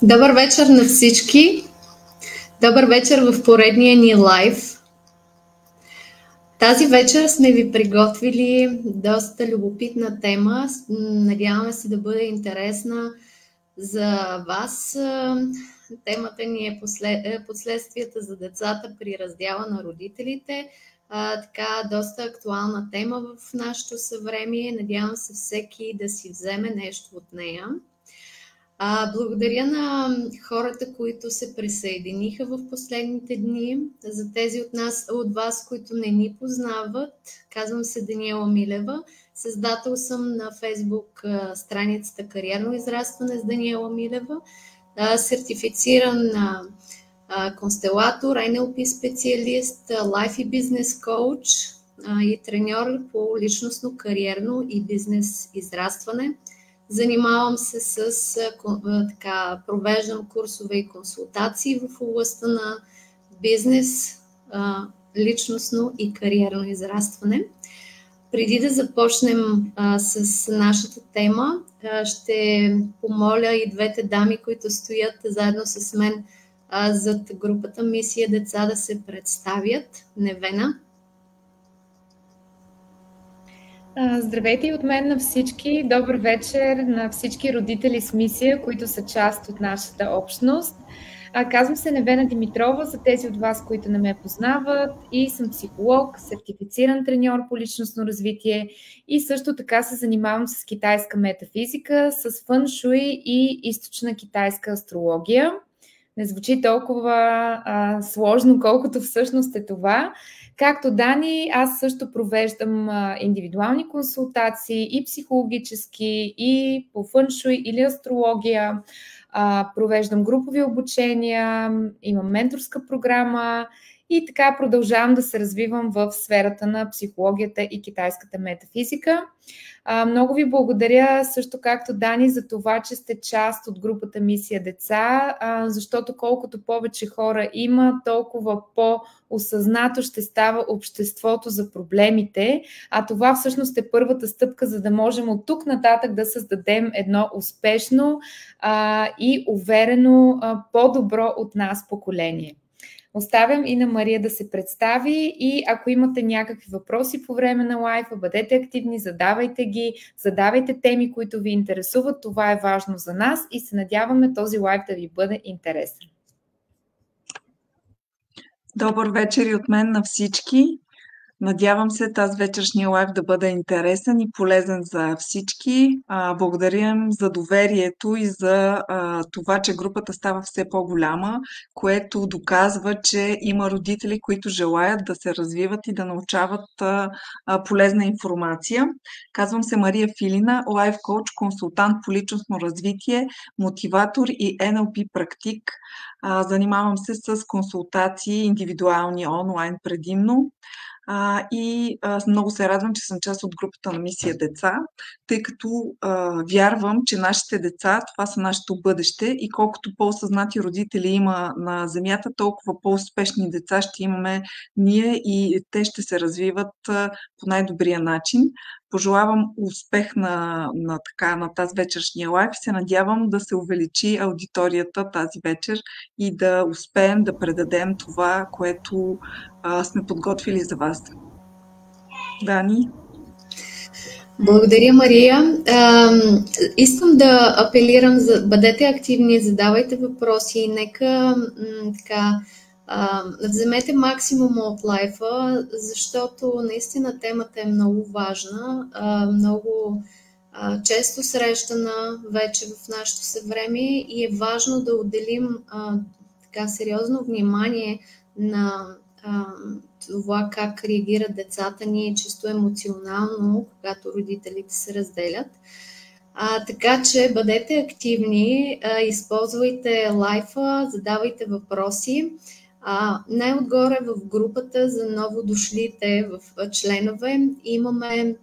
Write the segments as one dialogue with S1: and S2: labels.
S1: Добър вечер на всички! Добър вечер в поредния ни лайв. Тази вечер сме ви приготвили доста любопитна тема. Надяваме се да бъде интересна за вас. Темата ни е последствията за децата при раздяла на родителите. Така, доста актуална тема в нашето съвремие. Надявам се всеки да си вземе нещо от нея. Благодаря на хората, които се присъединиха в последните дни. За тези от вас, които не ни познават, казвам се Даниела Милева. Създател съм на Фейсбук страницата Кариерно израстване с Даниела Милева. Сертифициран констелатор, NLP специалист, лайф и бизнес коуч и треньор по личностно, кариерно и бизнес израстване. Занимавам се с провеждам курсове и консултации в областта на бизнес, личностно и кариерно израстване. Преди да започнем с нашата тема, ще помоля и двете дами, които стоят заедно с мен зад групата Мисия Деца, да се представят. Невена.
S2: Здравейте и от мен на всички. Добър вечер на всички родители с мисия, които са част от нашата общност. Казвам се Невена Димитрова, за тези от вас, които не ме познават, и съм психолог, сертифициран треньор по личностно развитие и също така се занимавам с китайска метафизика, с фън шуй и източна китайска астрология. Не звучи толкова сложно, колкото всъщност е това. Както Дани, аз също провеждам индивидуални консултации и психологически, и по фъншуй или астрология. Провеждам групови обучения, имам менторска програма и така продължавам да се развивам в сферата на психологията и китайската метафизика. Много ви благодаря също както Дани за това, че сте част от групата Мисия Деца, защото колкото повече хора има, толкова по-осъзнато ще става обществото за проблемите, а това всъщност е първата стъпка, за да можем от тук нататък да създадем едно успешно и уверено по-добро от нас поколение. Оставям и на Мария да се представи и ако имате някакви въпроси по време на лайфа, бъдете активни, задавайте ги, задавайте теми, които ви интересуват. Това е важно за нас и се надяваме този лайф да ви бъде интересен.
S3: Добър вечер и от мен на всички. Надявам се тази вечершния лайв да бъде интересен и полезен за всички. Благодарим за доверието и за това, че групата става все по-голяма, което доказва, че има родители, които желаят да се развиват и да научават полезна информация. Казвам се Мария Филина, лайф коуч, консултант по личностно развитие, мотиватор и NLP практик. Занимавам се с консултации индивидуални онлайн предимно. Много се радвам, че съм част от групата на Мисия Деца, тъй като вярвам, че нашите деца, това са нашето бъдеще и колкото по-осъзнати родители има на земята, толкова по-успешни деца ще имаме ние и те ще се развиват по най-добрия начин. Пожелавам успех на тази вечершния лайв и се надявам да се увеличи аудиторията тази вечер и да успеем да предадем това, което сме подготвили за вас. Дани?
S1: Благодаря, Мария. Искам да апелирам, бъдете активни, задавайте въпроси и нека вземете максимума от лайфа, защото наистина темата е много важна, много често срещана вече в нашето съвремие и е важно да отделим сериозно внимание на това как реагират децата ни чисто емоционално, когато родителите се разделят. Така че бъдете активни, използвайте лайфа, задавайте въпроси. Най-отгоре в групата за новодошлите в членове имаме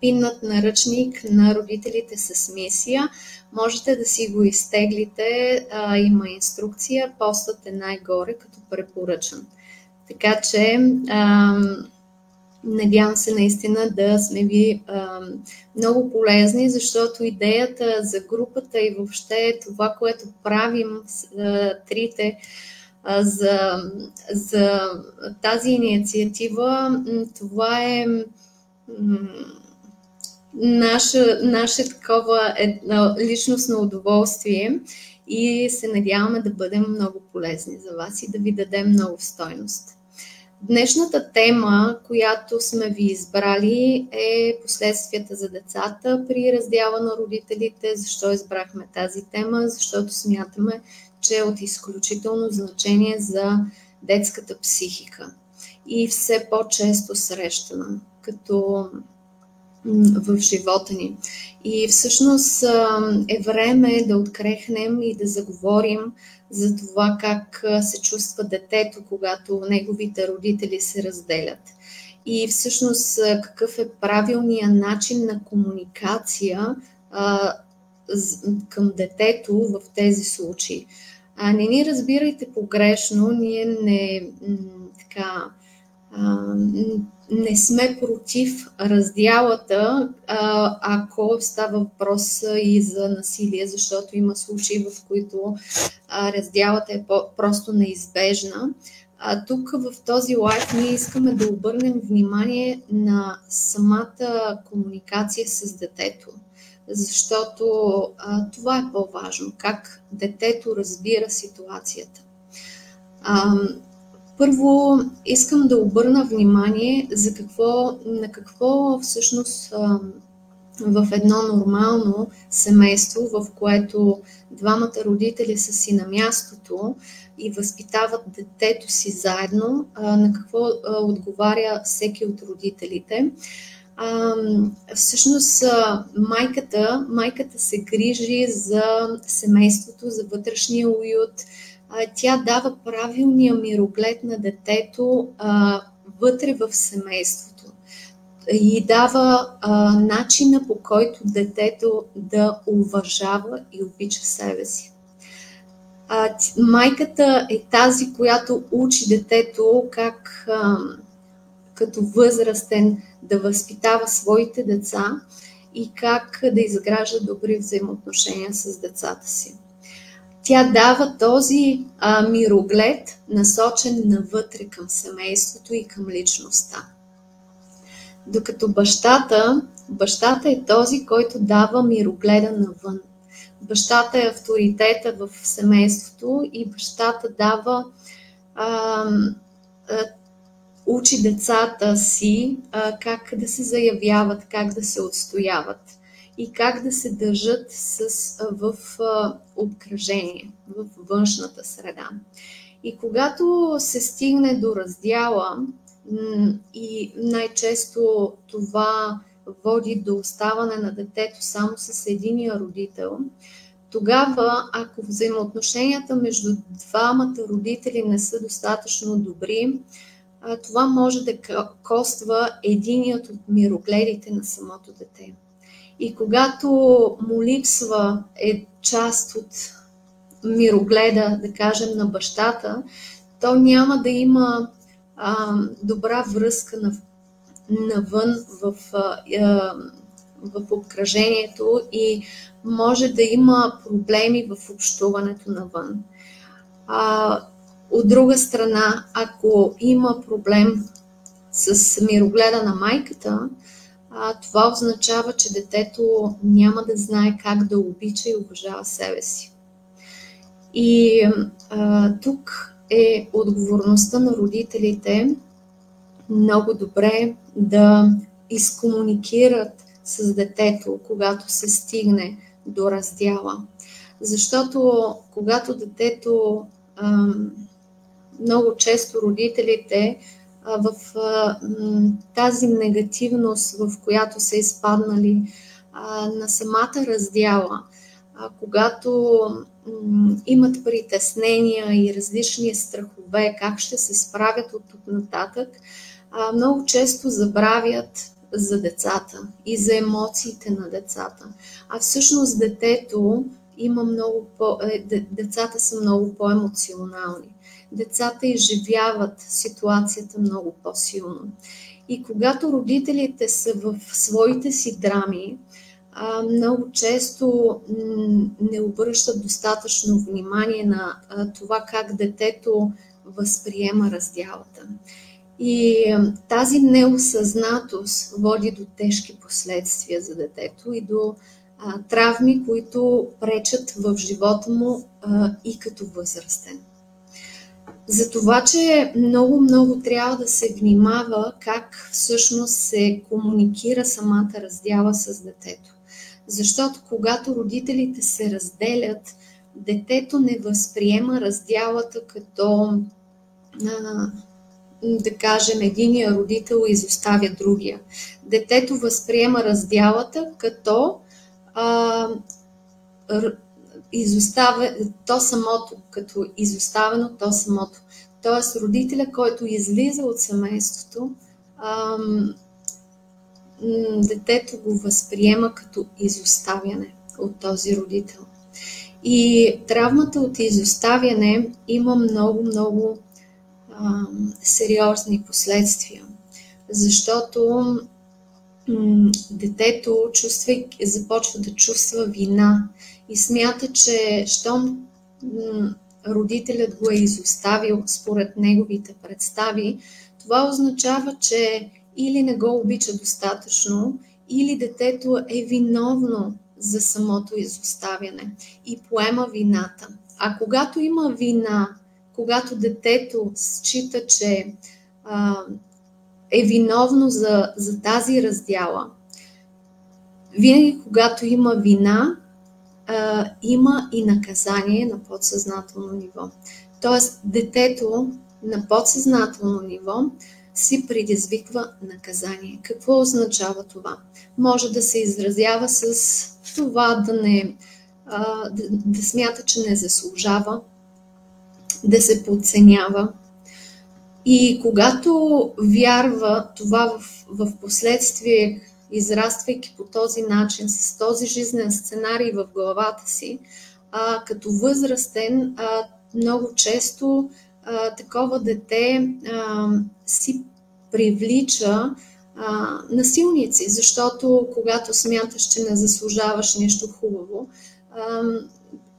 S1: пиннат наръчник на родителите с мисия. Можете да си го изтеглите, има инструкция, постът е най-горе като препоръчан. Така че Надявам се наистина да сме ви много полезни, защото идеята за групата и въобще това, което правим трите за тази инициатива, това е наше такова личностно удоволствие и се надяваме да бъдем много полезни за вас и да ви дадем много стойност. Днешната тема, която сме ви избрали, е последствията за децата при раздяла на родителите. Защо избрахме тази тема? Защото смятаме, че е от изключително значение за детската психика и все по-често срещана като в живота ни. И всъщност е време да открехнем и да заговорим за това как се чувства детето, когато неговите родители се разделят. И всъщност какъв е правилният начин на комуникация към детето в тези случаи. Не ни разбирайте погрешно, ние не сме против раздялата, ако става въпрос и за насилие, защото има случаи, в които раздялата е просто неизбежна. Тук в този лайф ние искаме да обърнем внимание на самата комуникация с детето, защото това е по-важно, как детето разбира ситуацията. Първо искам да обърна внимание на какво всъщност в едно нормално семейство, в което двамата родители са си на мястото и възпитават детето си заедно, на какво отговаря всеки от родителите. Всъщност майката се грижи за семейството, за вътрешния уют. Тя дава правилния мироглед на детето вътре в семейството и дава начина, по който детето да уважава и обича себе си. Майката е тази, която учи детето как като възрастен да възпитава своите деца и как да изгражда добри взаимоотношения с децата си. Тя дава този мироглед, насочен навътре към семейството и към личността. Докато бащата е този, който дава мирогледа навън. Бащата е авторитета в семейството и бащата учи децата си как да се заявяват, как да се отстояват и как да се държат в обкръжение, в външната среда. И когато се стигне до раздяла, и най-често това води до оставане на детето само с единия родител, тогава, ако взаимоотношенията между двамата родители не са достатъчно добри, това може да коства единият от мирогледите на самото дете. И когато му липсва част от мирогледа, да кажем, на бащата, то няма да има добра връзка навън в обкръжението и може да има проблеми в общуването навън. От друга страна, ако има проблем с мирогледа на майката, това означава, че детето няма да знае как да обича и уважава себе си. И тук е отговорността на родителите много добре да изкомуникират с детето, когато се стигне до раздяла. Защото когато детето, много често родителите в тази негативност, в която са изпаднали на самата раздяла, когато имат притеснения и различни страхове, как ще се справят от тук нататък, много често забравят за децата и за емоциите на децата. А всъщност децата са много по-емоционални. Децата изживяват ситуацията много по-силно. И когато родителите са в своите си драми, много често не обръщат достатъчно внимание на това как детето възприема раздялата. И тази неосъзнатост води до тежки последствия за детето и до травми, които пречат в живота му и като възрастен. За това, че много трябва да се внимава как всъщност се комуникира самата раздяла с детето. Защото когато родителите се разделят, детето не възприема раздялата като, да кажем, единия родител изоставя другия. Детето възприема раздялата като то самото, като изоставено то самото. Тоест родителя, който излиза от семейството, детето го възприема като изоставяне от този родител. И травмата от изоставяне има много сериозни последствия, защото детето започва да чувства вина и смята, че щом родителят го е изоставил според неговите представи, това означава, че или не го обича достатъчно, или детето е виновно за самото изоставяне и поема вината. А когато има вина, когато детето счита, че е виновно за тази раздяла, винаги когато има вина, има и наказание на подсъзнателно ниво. Тоест, детето на подсъзнателно ниво си предизвиква наказание. Какво означава това? Може да се изразява с това да смята, че не заслужава, да се подценява. И когато вярва това в последствие, израствайки по този начин, с този жизнен сценарий в главата си, като възрастен, много често такова дете си привлича насилници, защото когато смяташ, че не заслужаваш нещо хубаво,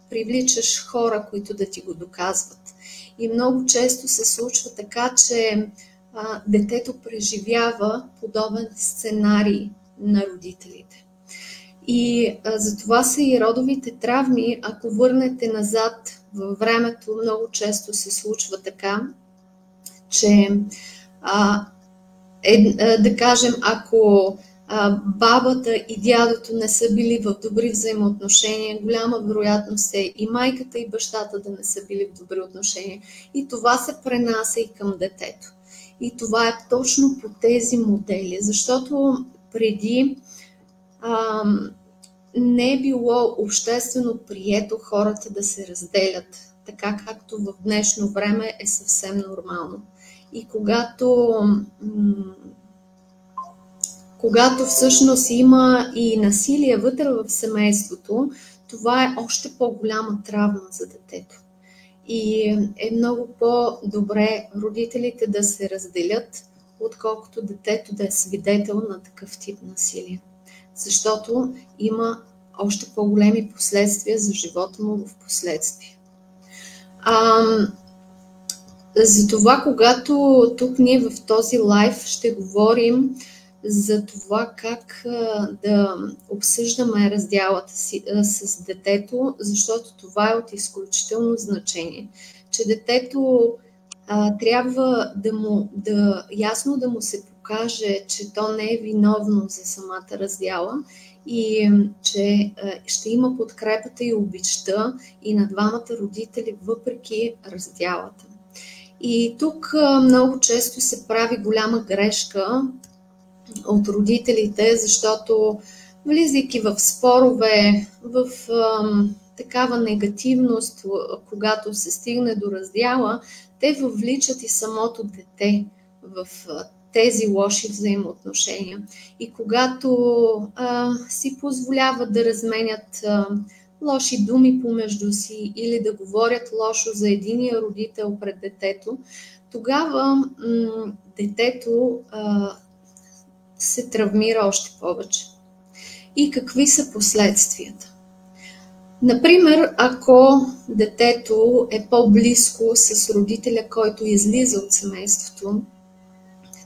S1: привличаш хора, които да ти го доказват. И много често се случва така, че детето преживява подобен сценарий на родителите. И затова са и родовите травми. Ако върнете назад във времето, много често се случва така, че да кажем, ако бабата и дядото не са били в добри взаимоотношения, голяма вероятност е и майката и бащата да не са били в добри отношения. И това се пренася и към детето. И това е точно по тези модели, защото преди не е било обществено прието хората да се разделят, така както в днешно време е съвсем нормално. И когато всъщност има и насилие вътре в семейството, това е още по-голяма травма за детето. И е много по-добре родителите да се разделят, отколкото детето да е свидетел на такъв тип насилие. Защото има още по-големи последствия за живота му в последствие. Затова, когато тук ние в този лайв ще говорим за това как да обсъждаме раздялата си с детето, защото това е от изключително значение. Че детето трябва ясно да му се покаже, че то не е виновно за самата раздяла и че ще има подкрепата и обичта и на двамата родители въпреки раздялата. И тук много често се прави голяма грешка от родителите, защото влизайки в спорове, в такава негативност, когато се стигне до раздяла, те въвличат и самото дете в тези лоши взаимоотношения. И когато си позволяват да разменят лоши думи помежду си или да говорят лошо за единия родител пред детето, тогава детето се травмира още повече. И какви са последствията? Например, ако детето е по-близко с родителя, който излиза от семейството,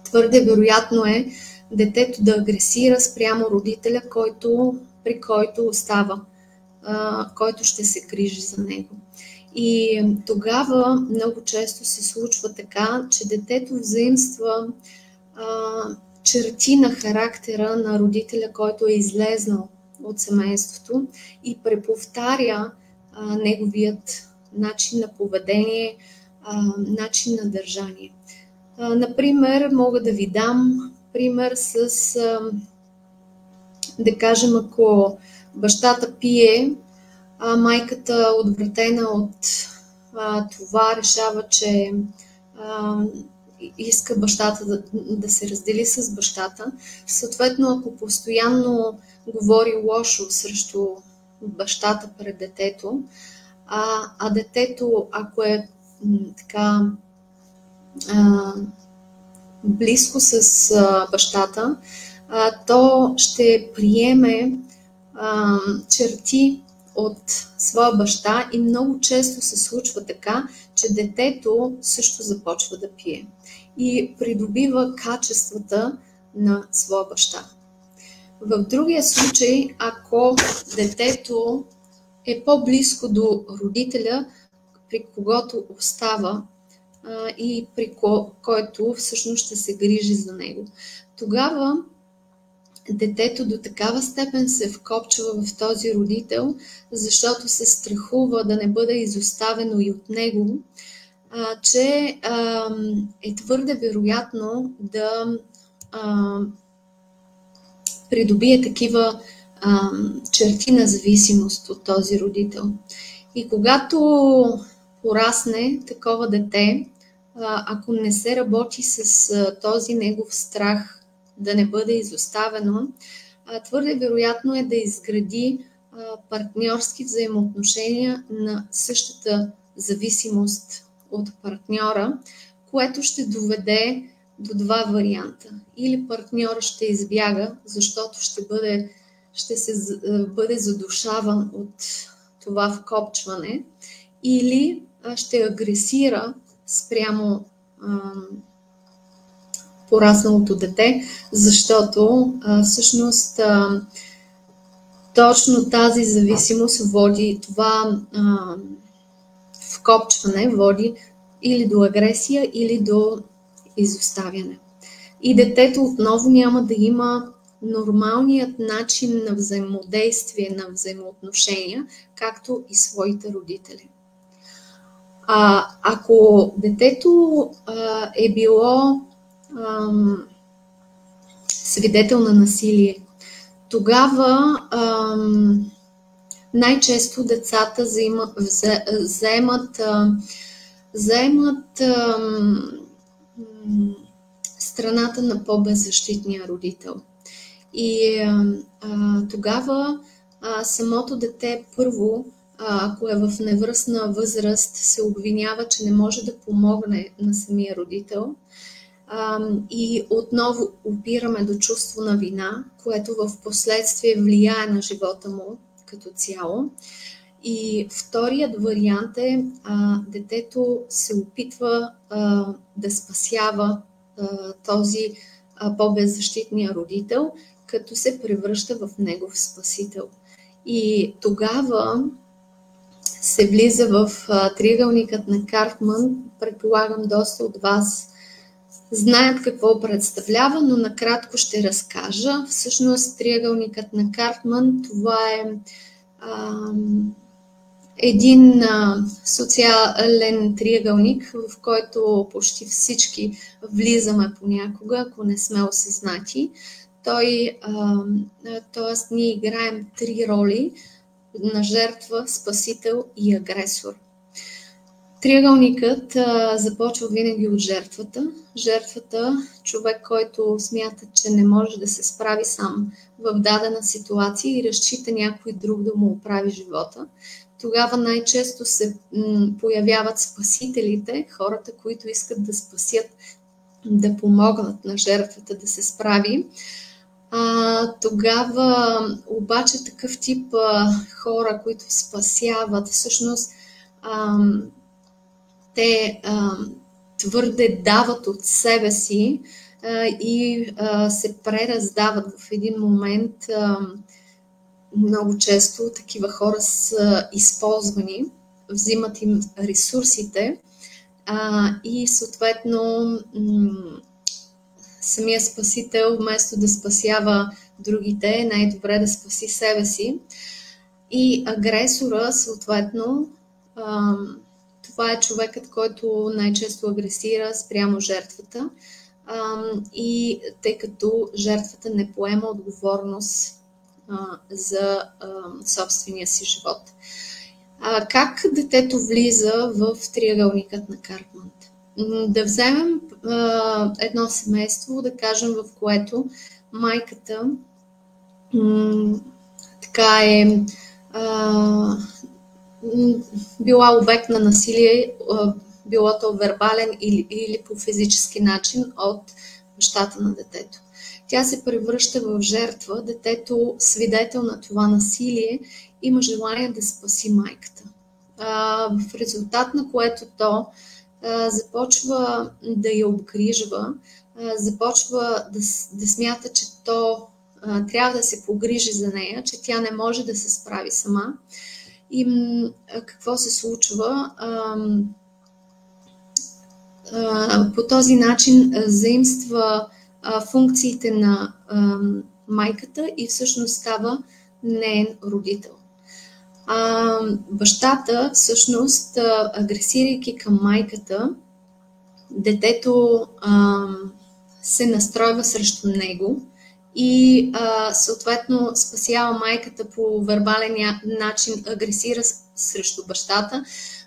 S1: твърде вероятно е детето да агресира спрямо родителя, при който остава, който ще се грижи за него. И тогава много често се случва така, че детето взаимства черти на характера на родителя, който е излезнал от семейството и преповтаря неговият начин на поведение, начин на държание. Например, мога да ви дам пример с, да кажем, ако бащата пие, майката, отвратена от това, решава, че иска бащата да се раздели с бащата. Съответно, ако постоянно говори лошо срещу бащата пред детето, а детето, ако е така близко с бащата, то ще приеме черти от своя баща и много често се случва така, че детето също започва да пие и придобива качествата на своя баща. В другия случай, ако детето е по-близко до родителя, при когото остава и при който всъщност ще се грижи за него, тогава детето до такава степен се вкопчва в този родител, защото се страхува да не бъде изоставено и от него, че е твърде вероятно да придобие такива черти на зависимост от този родител. И когато порасне такова дете, ако не се работи с този негов страх да не бъде изоставено, твърде вероятно е да изгради партньорски взаимоотношения на същата зависимост от партньора, което ще доведе до два варианта. Или партньора ще избяга, защото ще бъде задушаван от това вкопчване, или ще агресира спрямо порасналото дете, защото всъщност точно тази зависимост води, това вкопчване води или до агресия, или до изоставяне. И детето отново няма да има нормалният начин на взаимодействие, на взаимоотношения, както и своите родители. Ако детето е било свидетел на насилие, тогава най-често децата заемат страната на по-беззащитния родител. И тогава самото дете първо, ако е в невръстна възраст, се обвинява, че не може да помогне на самия родител. И отново опираме до чувство на вина, което в последствие влияе на живота му като цяло. И вторият вариант е детето се опитва да спасява този по-беззащитния родител, като се превръща в негов спасител. И тогава се влиза в триъгълникът на Картман. Предполагам, доста от вас знаят какво представлява, но накратко ще разкажа. Всъщност триъгълникът на Картман, това е един социален триъгълник, в който почти всички влизаме понякога, ако не сме осъзнати. Тоест ние играем три роли на жертва, спасител и агресор. Триъгълникът започва винаги от жертвата. Жертвата, човек, който смята, че не може да се справи сам в дадена ситуация и разчита някой друг да му оправи живота. Тогава най-често се появяват спасителите, хората, които искат да спасят, да помогнат на жертвата да се справи. Тогава обаче такъв тип хора, които спасяват, всъщност те твърде дават от себе си и се прераздават в един момент. Много често такива хора са използвани, взимат им ресурсите и съответно самия спасител, вместо да спасява другите, е най-добре да спаси себе си. И агресора, съответно, това е човекът, който най-често агресира спрямо жертвата, и тъй като жертвата не поема отговорност за собствения си живот. Как детето влиза в триъгълникът на Карпман? Да вземем едно семейство, да кажем, в което майката така е била обект на насилие, било то вербален или по физически начин от бащата на детето. Тя се превръща в жертва, детето, свидетел на това насилие, има желание да спаси майката. В резултат на което то започва да я обгрижва, започва да смята, че то трябва да се погрижи за нея, че тя не може да се справи сама. И какво се случва? По този начин заимства функциите на майката и всъщност става неин родител. Бащата, всъщност, агресирайки към майката, детето се настройва срещу него и съответно спасява майката по вербален начин, агресира срещу бащата.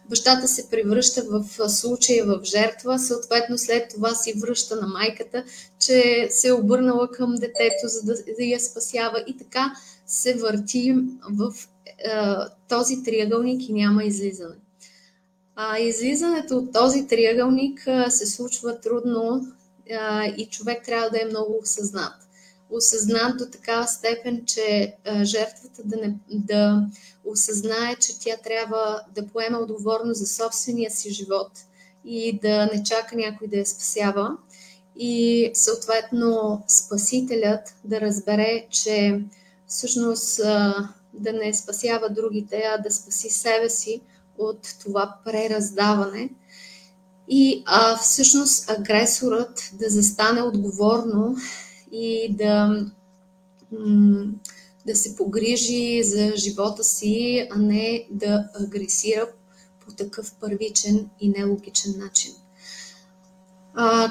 S1: Бащата се превръща в случая в жертва, съответно след това си връща на майката, че се е обърнала към детето, за да я спасява, и така се върти в този триъгълник и няма излизане. Излизането от този триъгълник се случва трудно и човек трябва да е много осъзнат. Осъзнат до такава степен, че жертвата да осъзнае, че тя трябва да поеме отговорност за собствения си живот и да не чака някой да я спасява. И съответно спасителят да разбере, че всъщност да не спасява другите, а да спаси себе си от това прераздаване. И всъщност агресорът да застане отговорно и да се погрижи за живота си, а не да агресира по такъв първичен и нелогичен начин.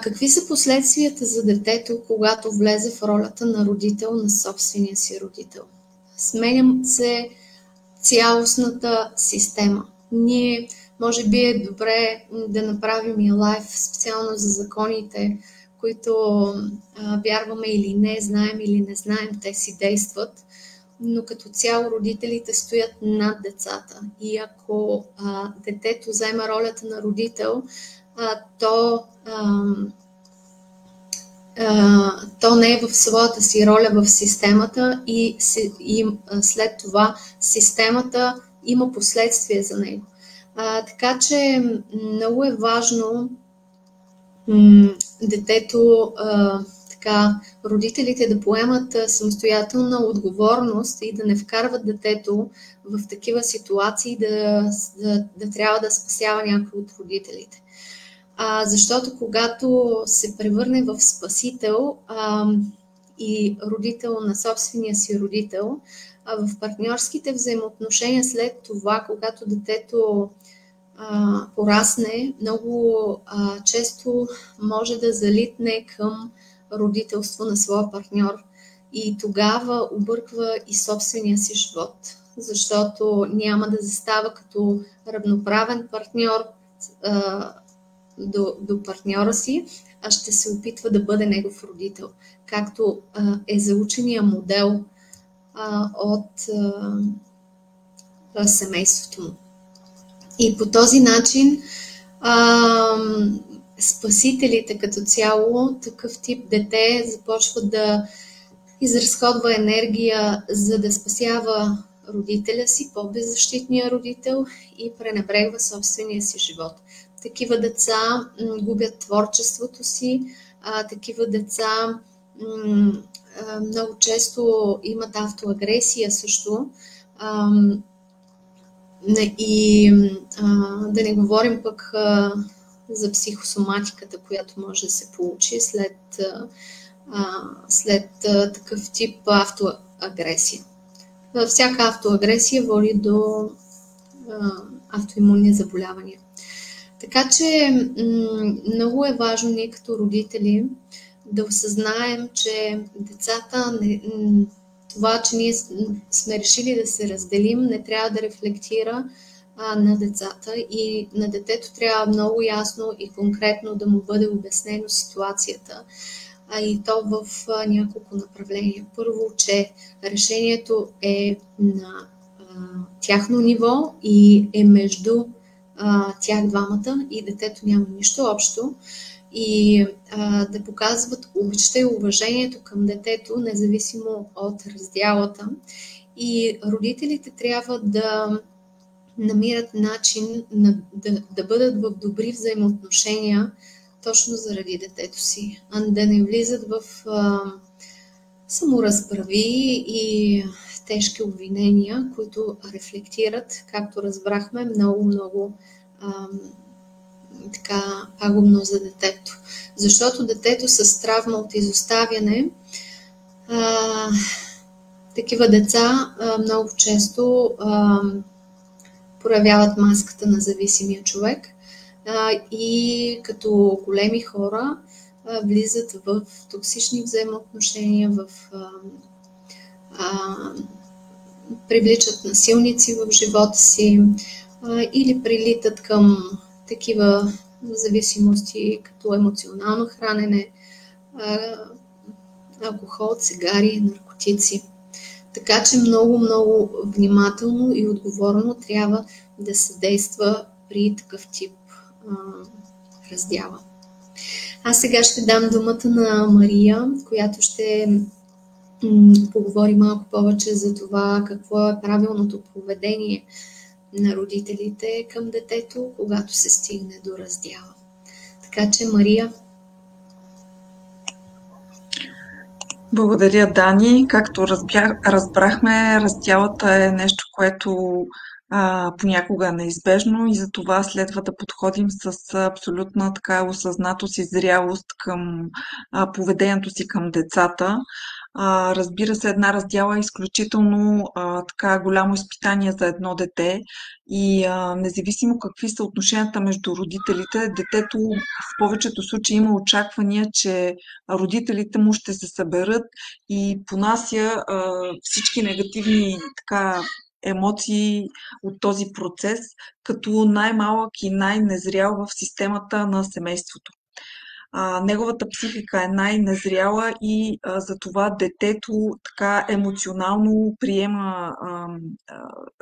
S1: Какви са последствията за детето, когато влезе в ролята на родител на собствения си родител? Сменя се цялостната система. Ние, може би е добре да направим и лайв специално за законите, които вярваме или не, знаем или не знаем, те си действат, но като цяло родителите стоят над децата. И ако детето взема ролята на родител, то не е в своята си роля в системата и след това системата има последствия за него. Така че много е важно детето, родителите да поемат самостоятелна отговорност и да не вкарват детето в такива ситуации да трябва да спасява някой от родителите. Защото когато се превърне в спасител и родител на собствения си родител, в партньорските взаимоотношения след това, когато детето порасне, много често може да залитне към родителство на своя партньор и тогава обърква и собствения си живот, защото няма да застава като равноправен партньор до партньора си, а ще се опитва да бъде негов родител, както е заучения модел от семейството му. И по този начин спасителите като цяло, такъв тип дете, започват изразходва енергия, за да спасява родителя си, по-беззащитния родител, и пренебрегва собствения си живот. Такива деца губят творчеството си, такива деца много често имат автоагресия също. И да не говорим пък за психосоматиката, която може да се получи след такъв тип автоагресия. Всяка автоагресия води до автоимунни заболявания. Така че много е важно ние като родители да осъзнаем, че децата, това, че ние сме решили да се разделим, не трябва да рефлектира на децата, и на детето трябва много ясно и конкретно да му бъде обяснено ситуацията, и то в няколко направления. Първо, че решението е на тяхно ниво и е между тях двамата, и детето няма нищо общо, и да показват обичта и уважението към детето, независимо от раздялата. И родителите трябва да намират начин да бъдат в добри взаимоотношения точно заради детето си, а да не влизат в саморазправи и тежки обвинения, които рефлектират, както разбрахме, много така пагубно за детето. Защото детето с травма от изоставяне, такива деца много често проявяват маската на зависимия човек, и като големи хора влизат в токсични взаимоотношения, привличат насилници в живота си, или прилитат към такива зависимости, като емоционално хранене, алкохол, цигари, наркотици. Така че много внимателно и отговорно трябва да се действа при такъв тип раздяла. Аз сега ще дам думата на Мария, която ще поговори малко повече за това какво е правилното поведение на родителите към детето, когато се стигне до раздяла. Така че, Мария.
S3: Благодаря, Дани. Както разбрахме, раздялата е нещо, което понякога е неизбежно, и за това следва да подходим с абсолютна така осъзнатост и зрялост към поведението си към децата. Разбира се, една раздяла е изключително така голямо изпитание за едно дете, и независимо какви са отношенията между родителите, детето в повечето случаи има очаквания, че родителите му ще се съберат и понася всички негативни така емоции от този процес, като най-малък и най-незрял в системата на семейството. Неговата психика е най-незряла, и затова детето така емоционално приема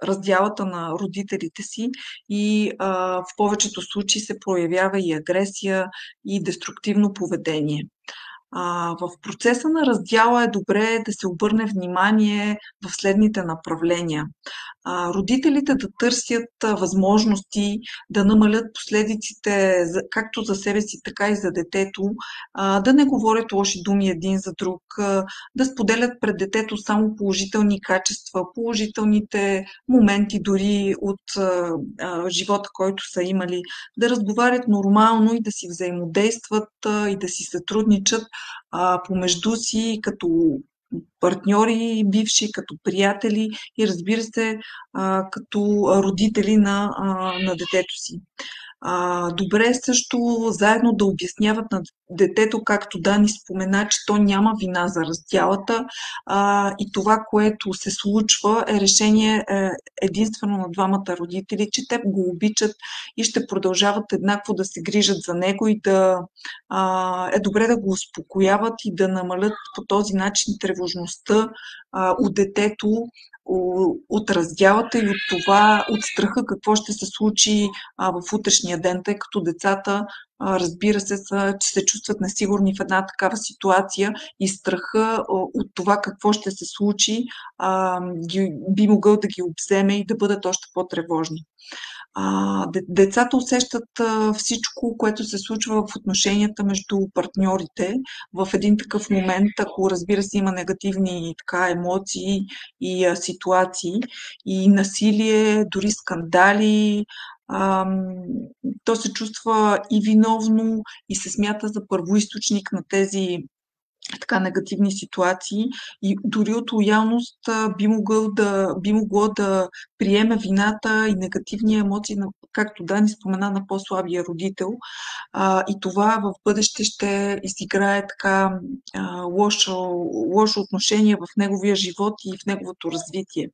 S3: раздялата на родителите си, и в повечето случаи се проявява и агресия, и деструктивно поведение. В процеса на раздяла е добре да се обърне внимание в следните направления. Родителите да търсят възможности да намалят последиците както за себе си, така и за детето, да не говорят лоши думи един за друг, да споделят пред детето само положителни качества, положителните моменти дори от живота, който са имали, да разговарят нормално и да си взаимодействат и да си сътрудничат помежду си като партньори бивши, като приятели и, разбира се, като родители на детето си. Добре е също заедно да обясняват на детето, както Дани спомена, че то няма вина за раздялата, и това, което се случва, е решение единствено на двамата родители, че те го обичат и ще продължават еднакво да се грижат за него, и е добре да го успокояват и да намалят по този начин тревожността от детето, от раздялата и от това, от страха какво ще се случи в утрешния ден, тъй като децата разбира се, че се чувстват несигурни в една такава ситуация и страха от това какво ще се случи би могъл да ги обземе и да бъдат още по-тревожни. Децата усещат всичко, което се случва в отношенията между партньорите в един такъв момент, ако разбира се има негативни емоции и ситуации и насилие, дори скандали. То се чувства и виновно и се смята за първоизточник на тези негативни ситуации и дори от лоялност би могло да приеме вината и негативни емоции, както Дани спомена, на по-слабия родител. И това в бъдеще ще изиграе лошо отношение в неговия живот и в неговото развитие.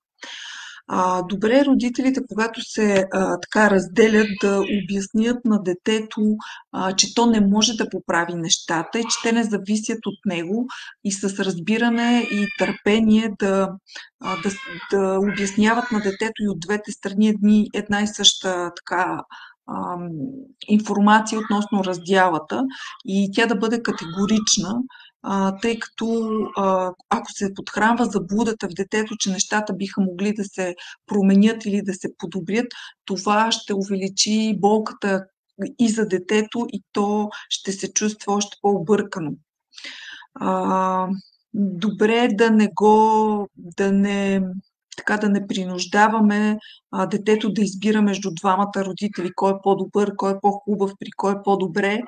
S3: Добре е родителите, когато се разделят, да обяснят на детето, че то не може да поправи нещата и че те не зависят от него и с разбиране и търпение да обясняват на детето и от двете страни една и съща информация относно раздялата и тя да бъде категорична, тъй като ако се подхранва заблудата в детето, че нещата биха могли да се променят или да се подобрят, това ще увеличи болката и за детето и то ще се чувства още по-объркано. Добре е да не принуждаваме детето да избира между двамата родители, кой е по-добър, кой е по-хубав, при кой е по-добре,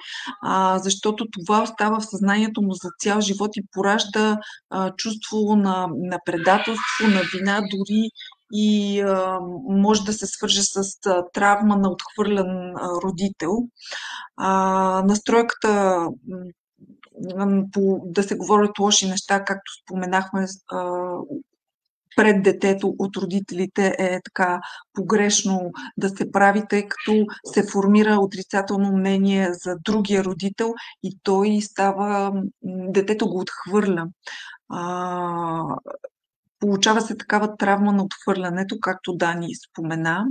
S3: защото това остава в съзнанието му за цял живот и поражда чувство на предателство, на вина дори и може да се свърже с травма на отхвърлен родител. Настройката да се говорят лоши неща, както споменахме, пред детето от родителите е погрешно да се прави, тъй като се формира отрицателно мнение за другия родител и детето го отхвърля. Получава се такава травма на отхвърлянето, както Дани спомена.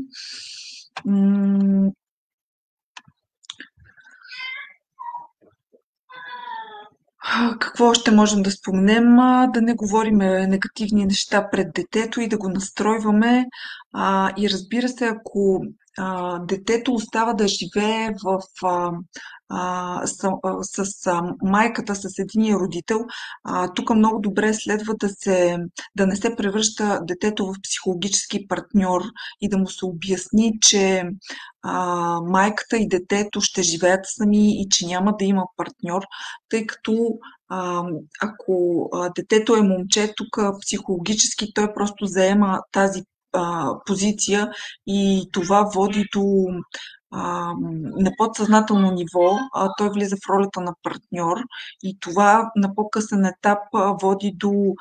S3: Какво още можем да споменем? Да не говорим негативни неща пред детето и да го настройваме. И разбира се, ако детето остава да живее с майката, с единия родител, тук много добре следва да не се превръща детето в психологически партньор и да му се обясни, че майката и детето ще живеят сами и че няма да има партньор, тъй като ако детето е момче, тук психологически той просто заема тази позиция и това води до на подсъзнателно ниво, той влиза в ролята на партньор и това на по-късен етап води до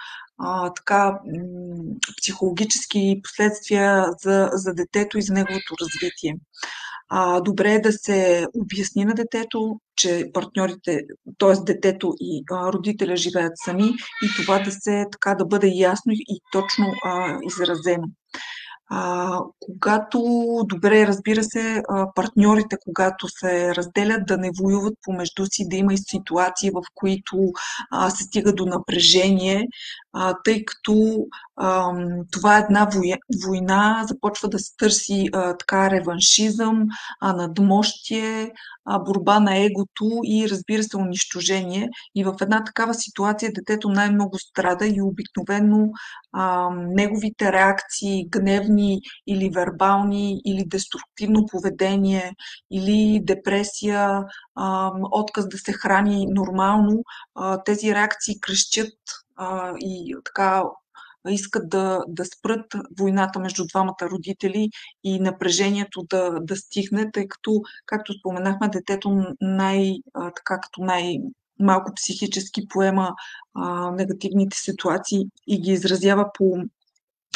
S3: психологически последствия за детето и за неговото развитие. Добре е да се обясни на детето, че партньорите, т.е. детето и родителя живеят сами и това да бъде ясно и точно изразено. Когато добре, разбира се, партньорите, когато се разделят, да не воюват помежду си, да има и ситуации, в които се стига до напрежение, тъй като това е една война, започва да се търси реваншизъм, надмощие, борба на егото и, разбира се, унищожение. И в една такава ситуация детето най-много страда и обикновено неговите реакции, гневни или вербални, или деструктивно поведение, или депресия, отказ да се храни нормално, тези реакции крещят и искат да спрат войната между двамата родители и напрежението да стихне, тъй като, както споменахме, детето като най-малко психически поема негативните ситуации и ги изразява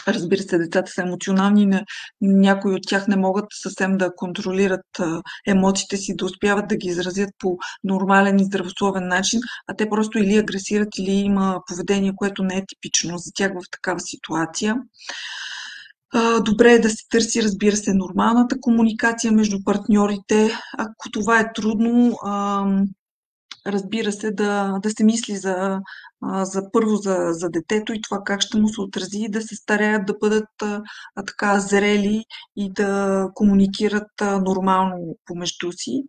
S3: Разбира се, децата са емоционални, някои от тях не могат съвсем да контролират емоциите си, да успяват да ги изразят по нормален и здравословен начин, а те просто или агресират, или има поведение, което не е типично за тях в такава ситуация. Добре е да се търси, разбира се, нормалната комуникация между партньорите. Ако това е трудно, разбира се, да се мисли първо за детето и това как ще му се отрази и да се стараят да бъдат така зрели и да комуникират нормално помежду си.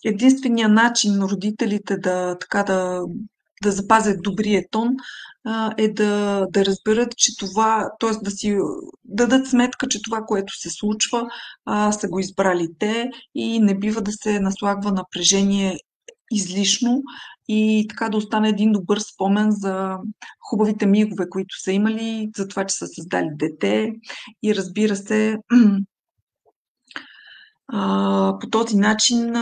S3: Единственият начин родителите да запазят добрия тон е да разберат, че това, т.е. да си дадат сметка, че това, което се случва, са го избрали те и не бива да се наслагва напрежение излишно и така да остане един добър спомен за хубавите мигове, които са имали, за това, че са създали дете и разбира се, по този начин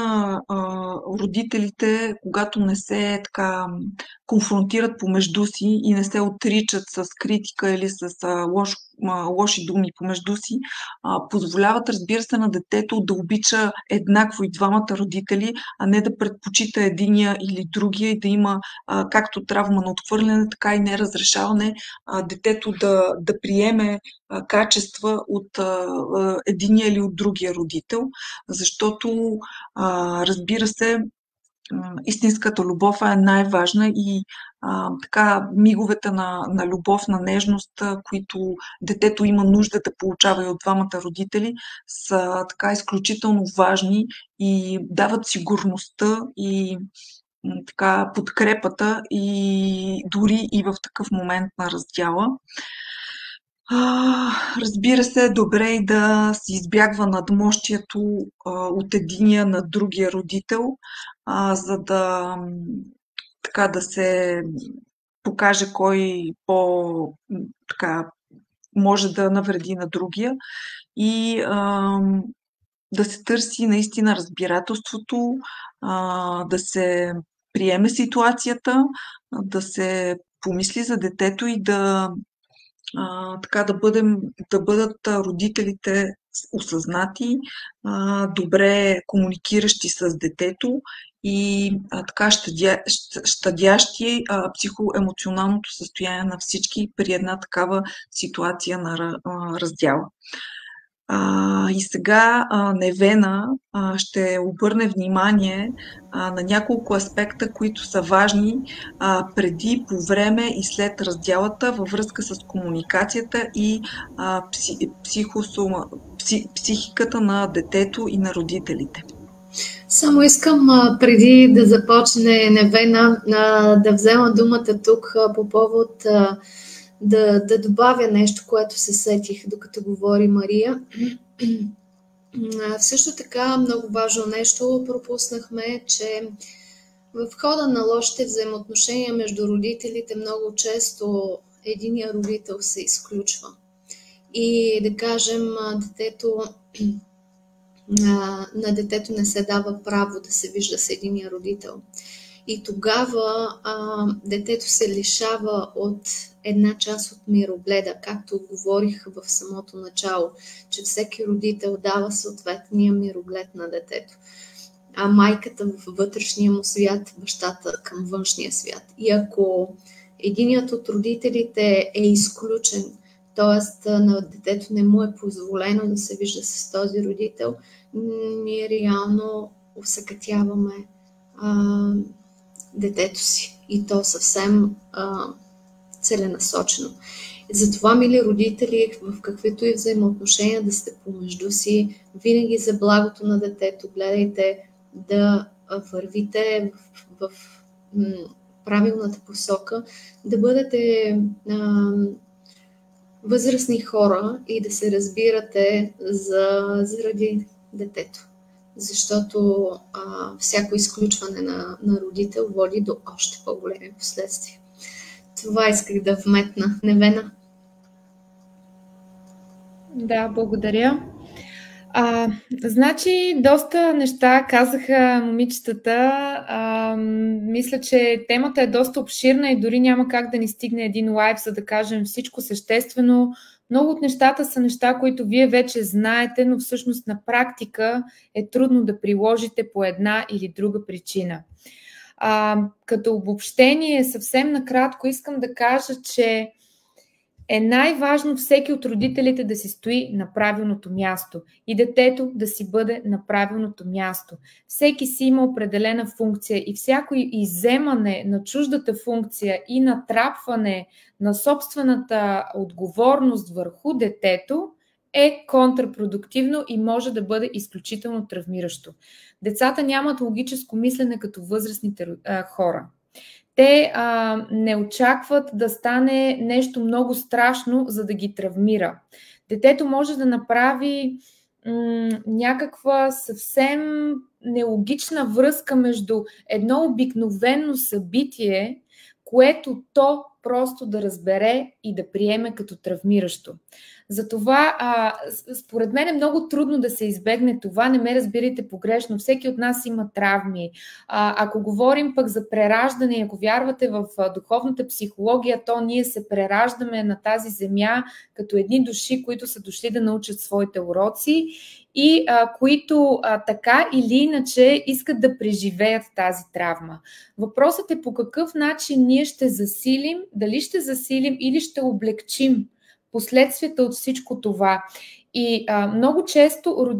S3: родителите, когато не се така конфронтират помежду си и не се отричат с критика или с лоши думи помежду си, позволяват, разбира се, на детето да обича еднакво и двамата родители, а не да предпочита единия или другия и да има както травма на отхвърляне, така и неразрешаване, детето да приеме качества от единия или от другия родител, защото, разбира се, истинската любов е най-важна и така миговете на любов, на нежност, които детето има нужда да получава и от двамата родители, са така изключително важни и дават сигурността и така подкрепата и дори и в такъв момент на раздяла. Разбира се, добре и да се избягва надмощието от единия на другия родител, за така да се покаже кой така може да навреди на другия и да се търси наистина разбирателството, да се приеме ситуацията, да се помисли за детето и така да бъдат родителите осъзнати, добре комуникиращи с детето и така щадящи психоемоционалното състояние на всички при една такава ситуация на раздяла. И сега Невена ще обърне внимание на няколко аспекта, които са важни преди, по време и след раздялата във връзка с комуникацията и психиката на детето и на родителите.
S1: Само искам преди да започне Невена да взема думата тук по повод да добавя нещо, което се сетих, докато говори Мария. Също така много важно нещо пропуснахме, че в хода на лошите взаимоотношения между родителите много често единия родител се изключва. И да кажем, на детето не се дава право да се вижда с единия родител. И тогава детето се лишава от една част от мирогледа, както говорих в самото начало, че всеки родител дава съответния мироглед на детето. А майката в вътрешния му свят, бащата към външния свят. И ако единият от родителите е изключен, т.е. на детето не му е позволено да се вижда с този родител, ние реално усъкътяваме детето си. И то съвсем целенасочено. Затова, мили родители, в каквито и взаимоотношения да сте помежду си, винаги за благото на детето гледайте да вървите в правилната посока, да бъдете възрастни хора и да се разбирате заради детето. Защото всяко изключване на родител води до още по-големи последствия. Това исках да вметна. Невена?
S2: Да, благодаря. Значи, доста неща казаха момичетата. Мисля, че темата е доста обширна и дори няма как да ни стигне един лайв, за да кажем всичко съществено. Много от нещата са неща, които вие вече знаете, но всъщност на практика е трудно да приложите по една или друга причина. Като обобщение, съвсем накратко искам да кажа, че е най-важно всеки от родителите да си стои на правилното място и детето да си бъде на правилното място. Всеки си има определена функция и всяко изземане на чуждата функция и натрапване на собствената отговорност върху детето е контрапродуктивно и може да бъде изключително травмиращо. Децата нямат логическо мислене като възрастните хора. Те не очакват да стане нещо много страшно, за да ги травмира. Детето може да направи някаква съвсем нелогична връзка между едно обикновено събитие, което то просто да разбере и да приеме като травмиращо. Затова, според мен е много трудно да се избегне това, не ме разбирайте погрешно, всеки от нас има травми. Ако говорим пък за прераждане, ако вярвате в духовната психология, то ние се прераждаме на тази земя като едни души, които са дошли да научат своите уроци и които така или иначе искат да преживеят тази травма. Въпросът е по какъв начин ние ще засилим, дали ще засилим или ще облегчим последствията от всичко това. И много често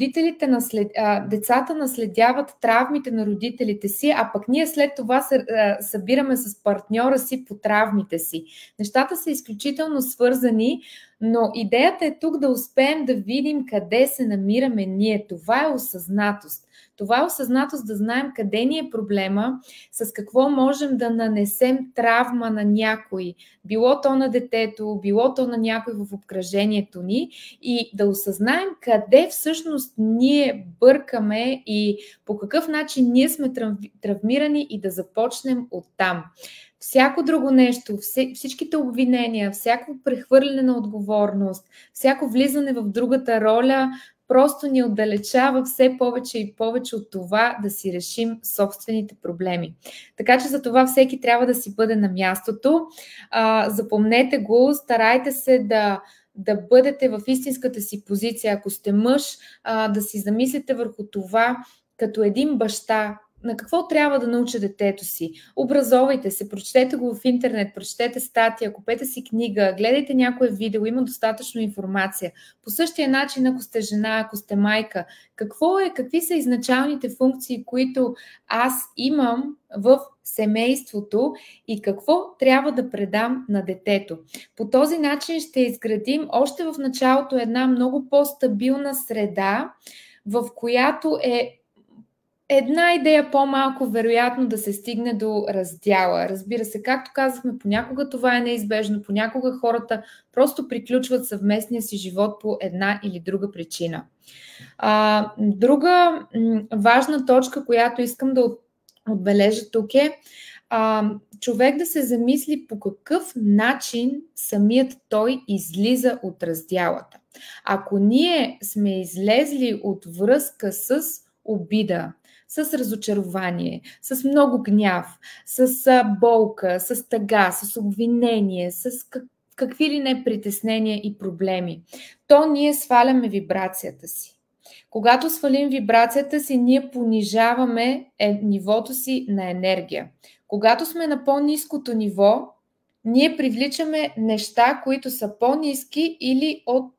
S2: децата наследяват травмите на родителите си, а пък ние след това се събираме с партньора си по травмите си. Нещата са изключително свързани, но идеята е тук да успеем да видим къде се намираме ние. Това е осъзнатост. Това е осъзнатост да знаем къде ни е проблема, с какво можем да нанесем травма на някой, било то на детето, било то на някой в обкръжението ни и да осъзнаем къде всъщност ние бъркаме и по какъв начин ние сме травмирани и да започнем оттам. Всяко друго нещо, всичките обвинения, всяко прехвърляне на отговорност, всяко влизане в другата роля просто ни отдалечава все повече и повече от това да си решим собствените проблеми. Така че за това всеки трябва да си бъде на мястото. Запомнете го, старайте се да бъдете в истинската си позиция. Ако сте мъж, да си замислите върху това като един баща, на какво трябва да науча детето си. Образовайте се, прочетете го в интернет, прочетете статия, купете си книга, гледайте някое видео, има достатъчно информация. По същия начин, ако сте жена, ако сте майка, какви са изначалните функции, които аз имам в семейството и какво трябва да предам на детето. По този начин ще изградим още в началото една много по-стабилна среда, в която е една идея по-малко вероятно да се стигне до раздяла. Разбира се, както казахме, понякога това е неизбежно, понякога хората просто приключват съвместния си живот по една или друга причина. Друга важна точка, която искам да отбележа тук е човек да се замисли по какъв начин самият той излиза от раздялата. Ако ние сме излезли от връзка с обида, с разочарование, с много гняв, с болка, с тъга, с обвинение, с какви ли не притеснения и проблеми, то ние сваляме вибрацията си. Когато свалим вибрацията си, ние понижаваме нивото си на енергия. Когато сме на по-ниското ниво, ние привличаме неща, които са по-ниски или от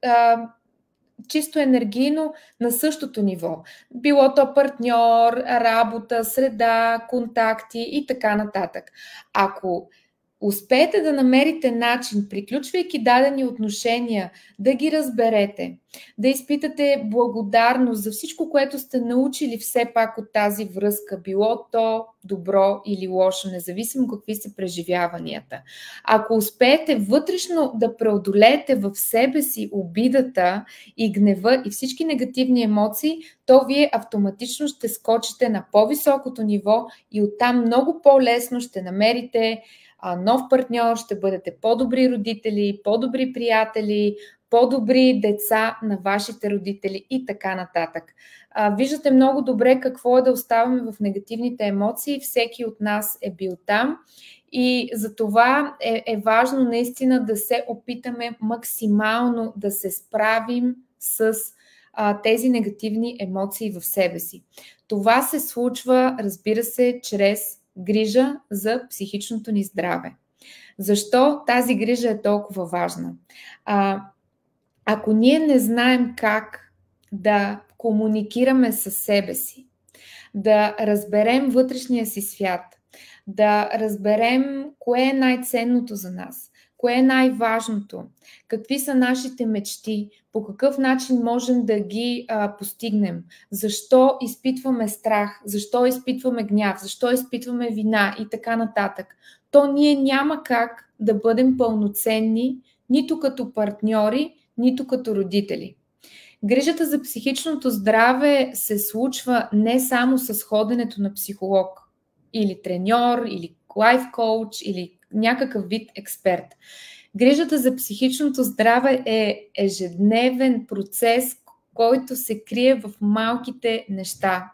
S2: чисто енергийно на същото ниво. Било то партньор, работа, среда, контакти и така нататък. Ако успеете да намерите начин, приключвайки дадени отношения, да ги разберете, да изпитате благодарност за всичко, което сте научили все пак от тази връзка, било то добро или лошо, независимо какви са преживяванията. Ако успеете вътрешно да преодолеете в себе си обидата и гнева и всички негативни емоции, то вие автоматично ще скочите на по-високото ниво и оттам много по-лесно ще намерите нов партньор, ще бъдете по-добри родители, по-добри приятели, по-добри деца на вашите родители и така нататък. Виждате много добре какво е да оставаме в негативните емоции. Всеки от нас е бил там и за това е важно наистина да се опитаме максимално да се справим с тези негативни емоции в себе си. Това се случва, разбира се, чрез грижа за психичното ни здраве. Защо тази грижа е толкова важна? Ако ние не знаем как да комуникираме с себе си, да разберем вътрешния си свят, да разберем кое е най-ценното за нас, кое е най-важното, какви са нашите мечти, по какъв начин можем да ги постигнем, защо изпитваме страх, защо изпитваме гняв, защо изпитваме вина и така нататък, то ние няма как да бъдем пълноценни нито като партньори, нито като родители. Грижата за психичното здраве се случва не само с ходенето на психолог или треньор, или лайф коуч, или някакъв вид експерт. Грижата за психичното здраве е ежедневен процес, който се крие в малките неща.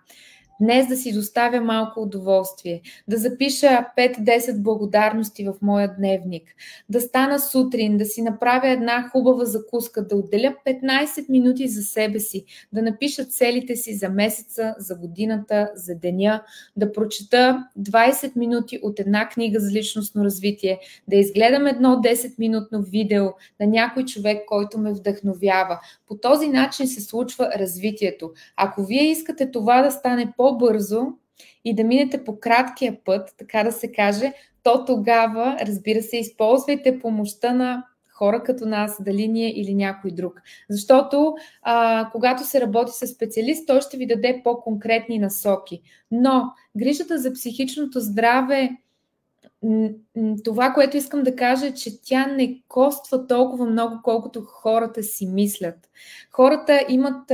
S2: Днес да си доставя малко удоволствие, да запиша 5-10 благодарности в моя дневник, да стана сутрин, да си направя една хубава закуска, да отделя 15 минути за себе си, да напиша целите си за месеца, за годината, за деня, да прочета 20 минути от една книга за личностно развитие, да изгледам едно 10-минутно видео на някой човек, който ме вдъхновява. По този начин се случва развитието. Ако вие искате това да стане по-бързо и да минете по краткия път, така да се каже, то тогава, разбира се, използвайте помощта на хора като нас, дали ние или някой друг. Защото когато се работи с специалист, той ще ви даде по-конкретни насоки. Но грижата за психичното здраве, това, което искам да кажа е, че тя не коства толкова много, колкото хората си мислят. Хората имат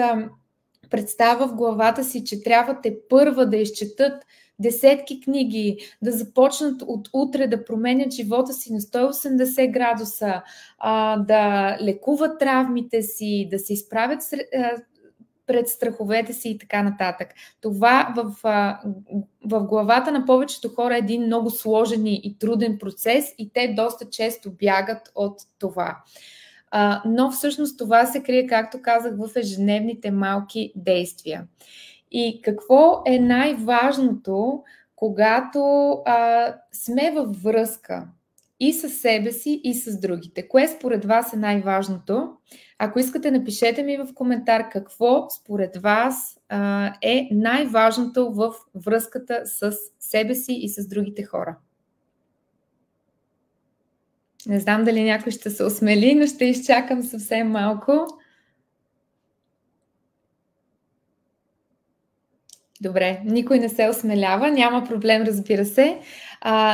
S2: представа в главата си, че трябва тепърва да изчетат десетки книги, да започнат от утре да променят живота си на 180 градуса, да лекуват травмите си, да се изправят пред страховете си и така нататък. Това в главата на повечето хора е един много сложен и труден процес и те доста често бягат от това. Но всъщност това се крие, както казах, в ежедневните малки действия. И какво е най-важното, когато сме във връзка и с себе си, и с другите? Кое според вас е най-важното? Ако искате, напишете ми в коментар какво според вас е най-важното в връзката с себе си и с другите хора. Не знам дали някой ще се осмели, но ще изчакам съвсем малко. Добре, никой не се осмелява, няма проблем, разбира се.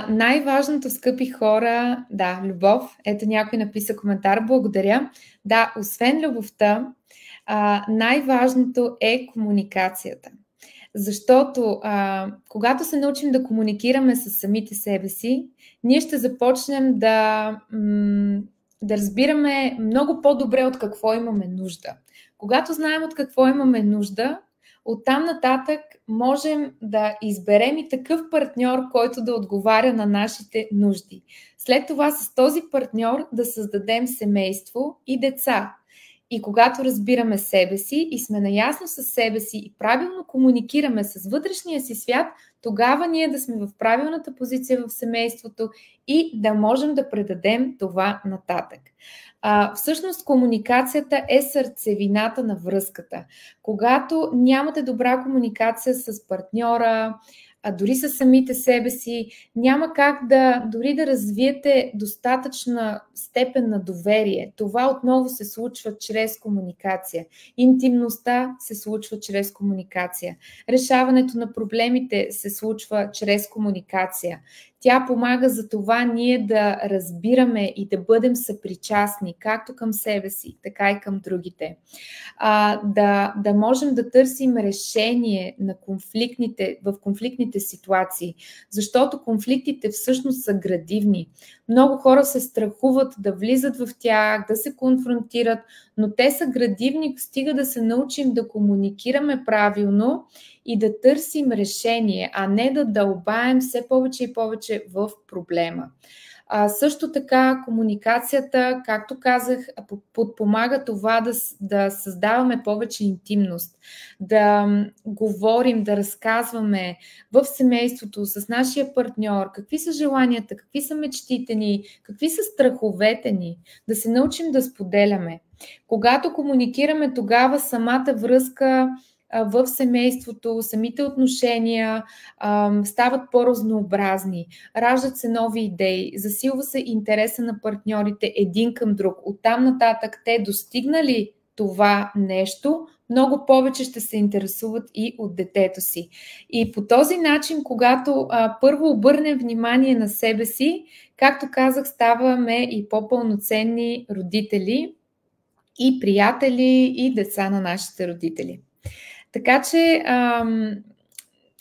S2: Най-важното, скъпи хора, да, любов. Ето някой написа коментар, благодаря. Да, освен любовта, най-важното е комуникацията. Защото когато се научим да комуникираме с самите себе си, ние ще започнем да разбираме много по-добре от какво имаме нужда. Когато знаем от какво имаме нужда, оттам нататък можем да изберем и такъв партньор, който да отговаря на нашите нужди. След това с този партньор да създадем семейство и деца. И когато разбираме себе си и сме наясно с себе си и правилно комуникираме с вътрешния си свят, тогава ние да сме в правилната позиция в семейството и да можем да предадем това нататък. Всъщност комуникацията е сърцевината на връзката. Когато нямате добра комуникация с партньора, дори със самите себе си, няма как дори да развиете достатъчна степен на доверие. Това отново се случва чрез комуникация. Интимността се случва чрез комуникация. Решаването на проблемите се случва чрез комуникация. Тя помага за това ние да разбираме и да бъдем съпричастни, както към себе си, така и към другите. Да можем да търсим решение на в конфликтните ситуации, защото конфликтите всъщност са градивни. Много хора се страхуват да влизат в тях, да се конфронтират, но те са градивни, стига да се научим да комуникираме правилно и да търсим решение, а не да дълбаем все повече и повече в проблема. Също така комуникацията, както казах, подпомага това да създаваме повече интимност, да говорим, да разказваме в семейството, с нашия партньор, какви са желанията, какви са мечтите ни, какви са страховете ни, да се научим да споделяме. Когато комуникираме, тогава самата връзка в семейството, самите отношения стават по-разнообразни, раждат се нови идеи, засилва се интереса на партньорите един към друг. Оттам нататък те достигнали това нещо, много повече ще се интересуват и от детето си. И по този начин, когато първо обърнем внимание на себе си, както казах, ставаме и по-пълноценни родители и приятели и деца на нашите родители. Така че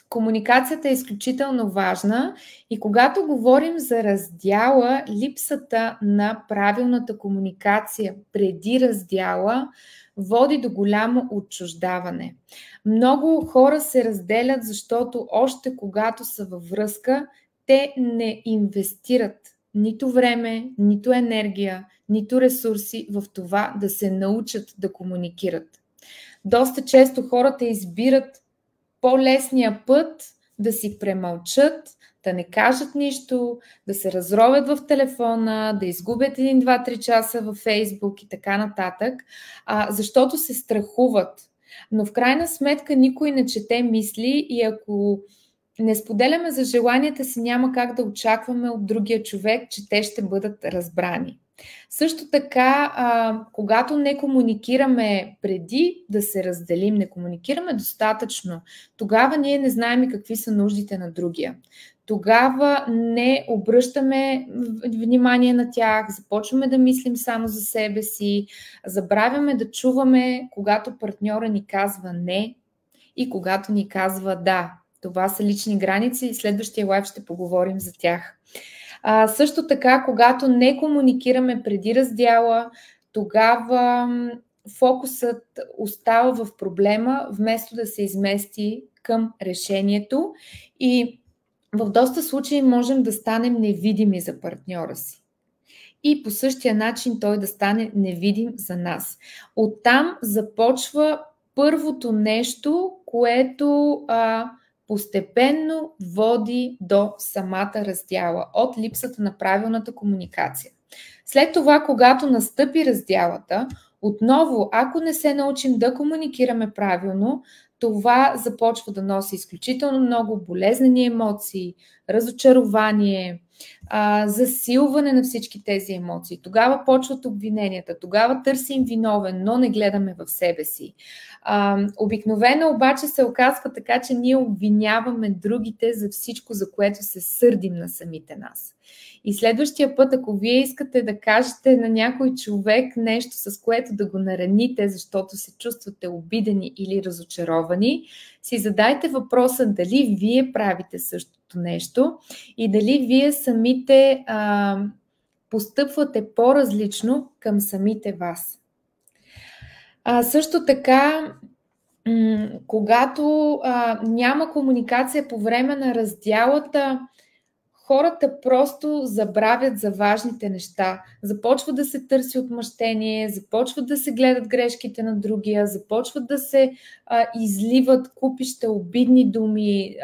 S2: комуникацията е изключително важна и когато говорим за раздяла, липсата на правилната комуникация преди раздяла води до голямо отчуждаване. Много хора се разделят, защото още когато са във връзка, те не инвестират нито време, нито енергия, нито ресурси в това да се научат да комуникират. Доста често хората избират по-лесния път да си премълчат, да не кажат нищо, да се разровят в телефона, да изгубят 1-2-3 часа във Фейсбук и така нататък, защото се страхуват. Но в крайна сметка никой не чете мисли и ако не споделяме за желанията си, няма как да очакваме от другия човек, че те ще бъдат разбрани. Също така, когато не комуникираме преди да се разделим, не комуникираме достатъчно, тогава ние не знаем какви са нуждите на другия. Тогава не обръщаме внимание на тях, започваме да мислим само за себе си, забравяме да чуваме, когато партньора ни казва не и когато ни казва да. Това са лични граници и следващия лайв ще поговорим за тях. Също така, когато не комуникираме преди раздяла, тогава фокусът остава в проблема, вместо да се измести към решението и в доста случаи можем да станем невидими за партньора си. И по същия начин той да стане невидим за нас. Оттам започва първото нещо, което постепенно води до самата раздяла от липсата на правилната комуникация. След това, когато настъпи раздялата, отново, ако не се научим да комуникираме правилно, това започва да носи изключително много болезнени емоции, разочарование, засилване на всички тези емоции. Тогава почват обвиненията, тогава търсим виновен, но не гледаме в себе си. Обикновено обаче се оказва така, че ние обвиняваме другите за всичко, за което се сърдим на самите нас. И следващия път, ако вие искате да кажете на някой човек нещо, с което да го нараните, защото се чувствате обидени или разочаровани, си задайте въпроса дали вие правите същото нещо и дали вие самите постъпвате по-различно към самите вас. Също така, когато няма комуникация по време на раздялата, хората просто забравят за важните неща. Започват да се търси отмъщение, започват да се гледат грешките на другия, започват да се изливат купища обидни думи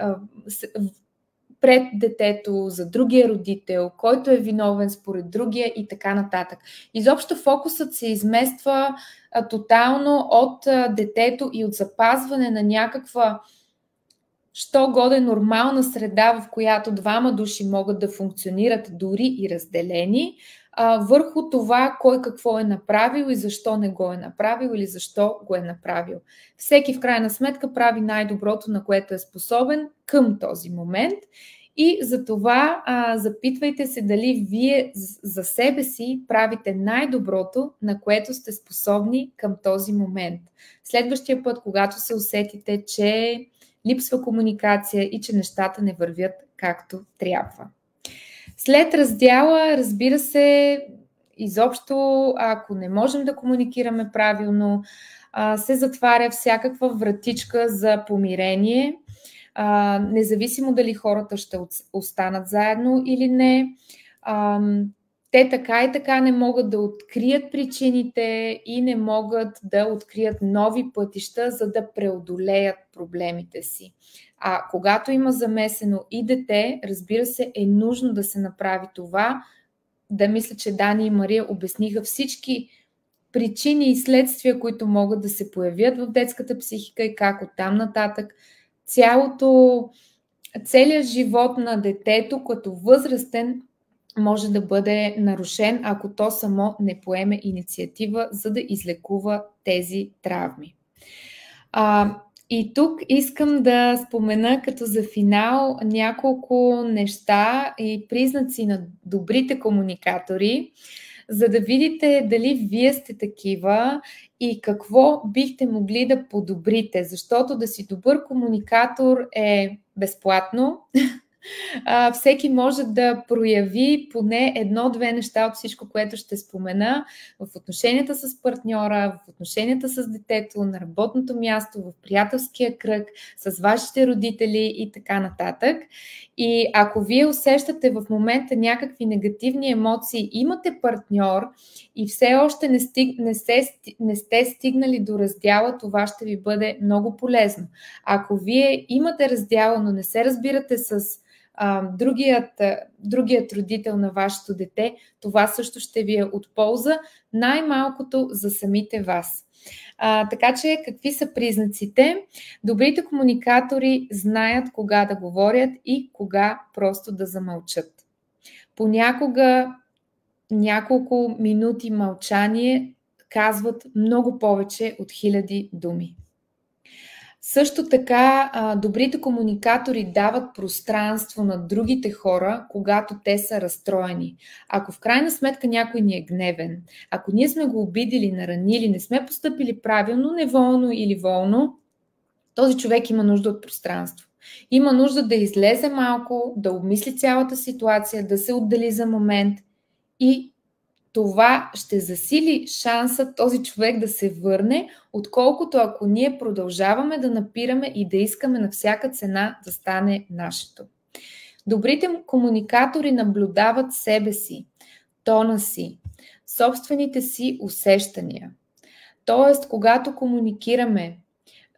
S2: пред детето, за другия родител, който е виновен според другия и така нататък. Изобщо фокусът се измества тотално от детето и от запазване на някаква що-годе нормална среда, в която двама души могат да функционират дори и разделени, върху това кой какво е направил и защо не го е направил или защо го е направил. Всеки в крайна сметка прави най-доброто, на което е способен към този момент и затова запитвайте се дали вие за себе си правите най-доброто, на което сте способни към този момент. Следващия път, когато се усетите, че липсва комуникация и че нещата не вървят както трябва. След раздяла, разбира се, изобщо, ако не можем да комуникираме правилно, се затваря всякаква вратичка за помирение, независимо дали хората ще останат заедно или не. те така и така не могат да открият причините и не могат да открият нови пътища, за да преодолеят проблемите си. А когато има замесено и дете, разбира се, е нужно да се направи това. Да, мисля, че Дани и Мария обясниха всички причини и следствия, които могат да се появят в детската психика и как оттам нататък целият живот на детето като възрастен може да бъде нарушен, ако то само не поеме инициатива, за да излекува тези травми. И тук искам да спомена като за финал няколко неща и признаци на добрите комуникатори, за да видите дали вие сте такива и какво бихте могли да подобрите, защото да си добър комуникатор е безплатно. Всеки може да прояви поне едно-две неща от всичко, което ще спомена в отношенията с партньора, в отношенията с детето, на работното място, в приятелския кръг, с вашите родители и така нататък. И ако вие усещате в момента някакви негативни емоции, имате партньор и все още не сте стигнали до раздяла, това ще ви бъде много полезно. Ако вие имате раздяла, но не се разбирате с другият родител на вашето дете, това също ще ви е от полза, най-малкото за самите вас. Така че, какви са признаците? Добрите комуникатори знаят кога да говорят и кога просто да замълчат. Понякога няколко минути мълчание казват много повече от 1000 думи. Също така, добрите комуникатори дават пространство на другите хора, когато те са разстроени. Ако в крайна сметка някой ни е гневен, ако ние сме го обидили, наранили, не сме постъпили правилно, неволно или волно, този човек има нужда от пространство. Има нужда да излезе малко, да обмисли цялата ситуация, да се отдели за момент и това ще засили шанса този човек да се върне, отколкото ако ние продължаваме да напираме и да искаме на всяка цена да стане нашето. Добрите комуникатори наблюдават себе си, тона си, собствените си усещания. Тоест, когато комуникираме,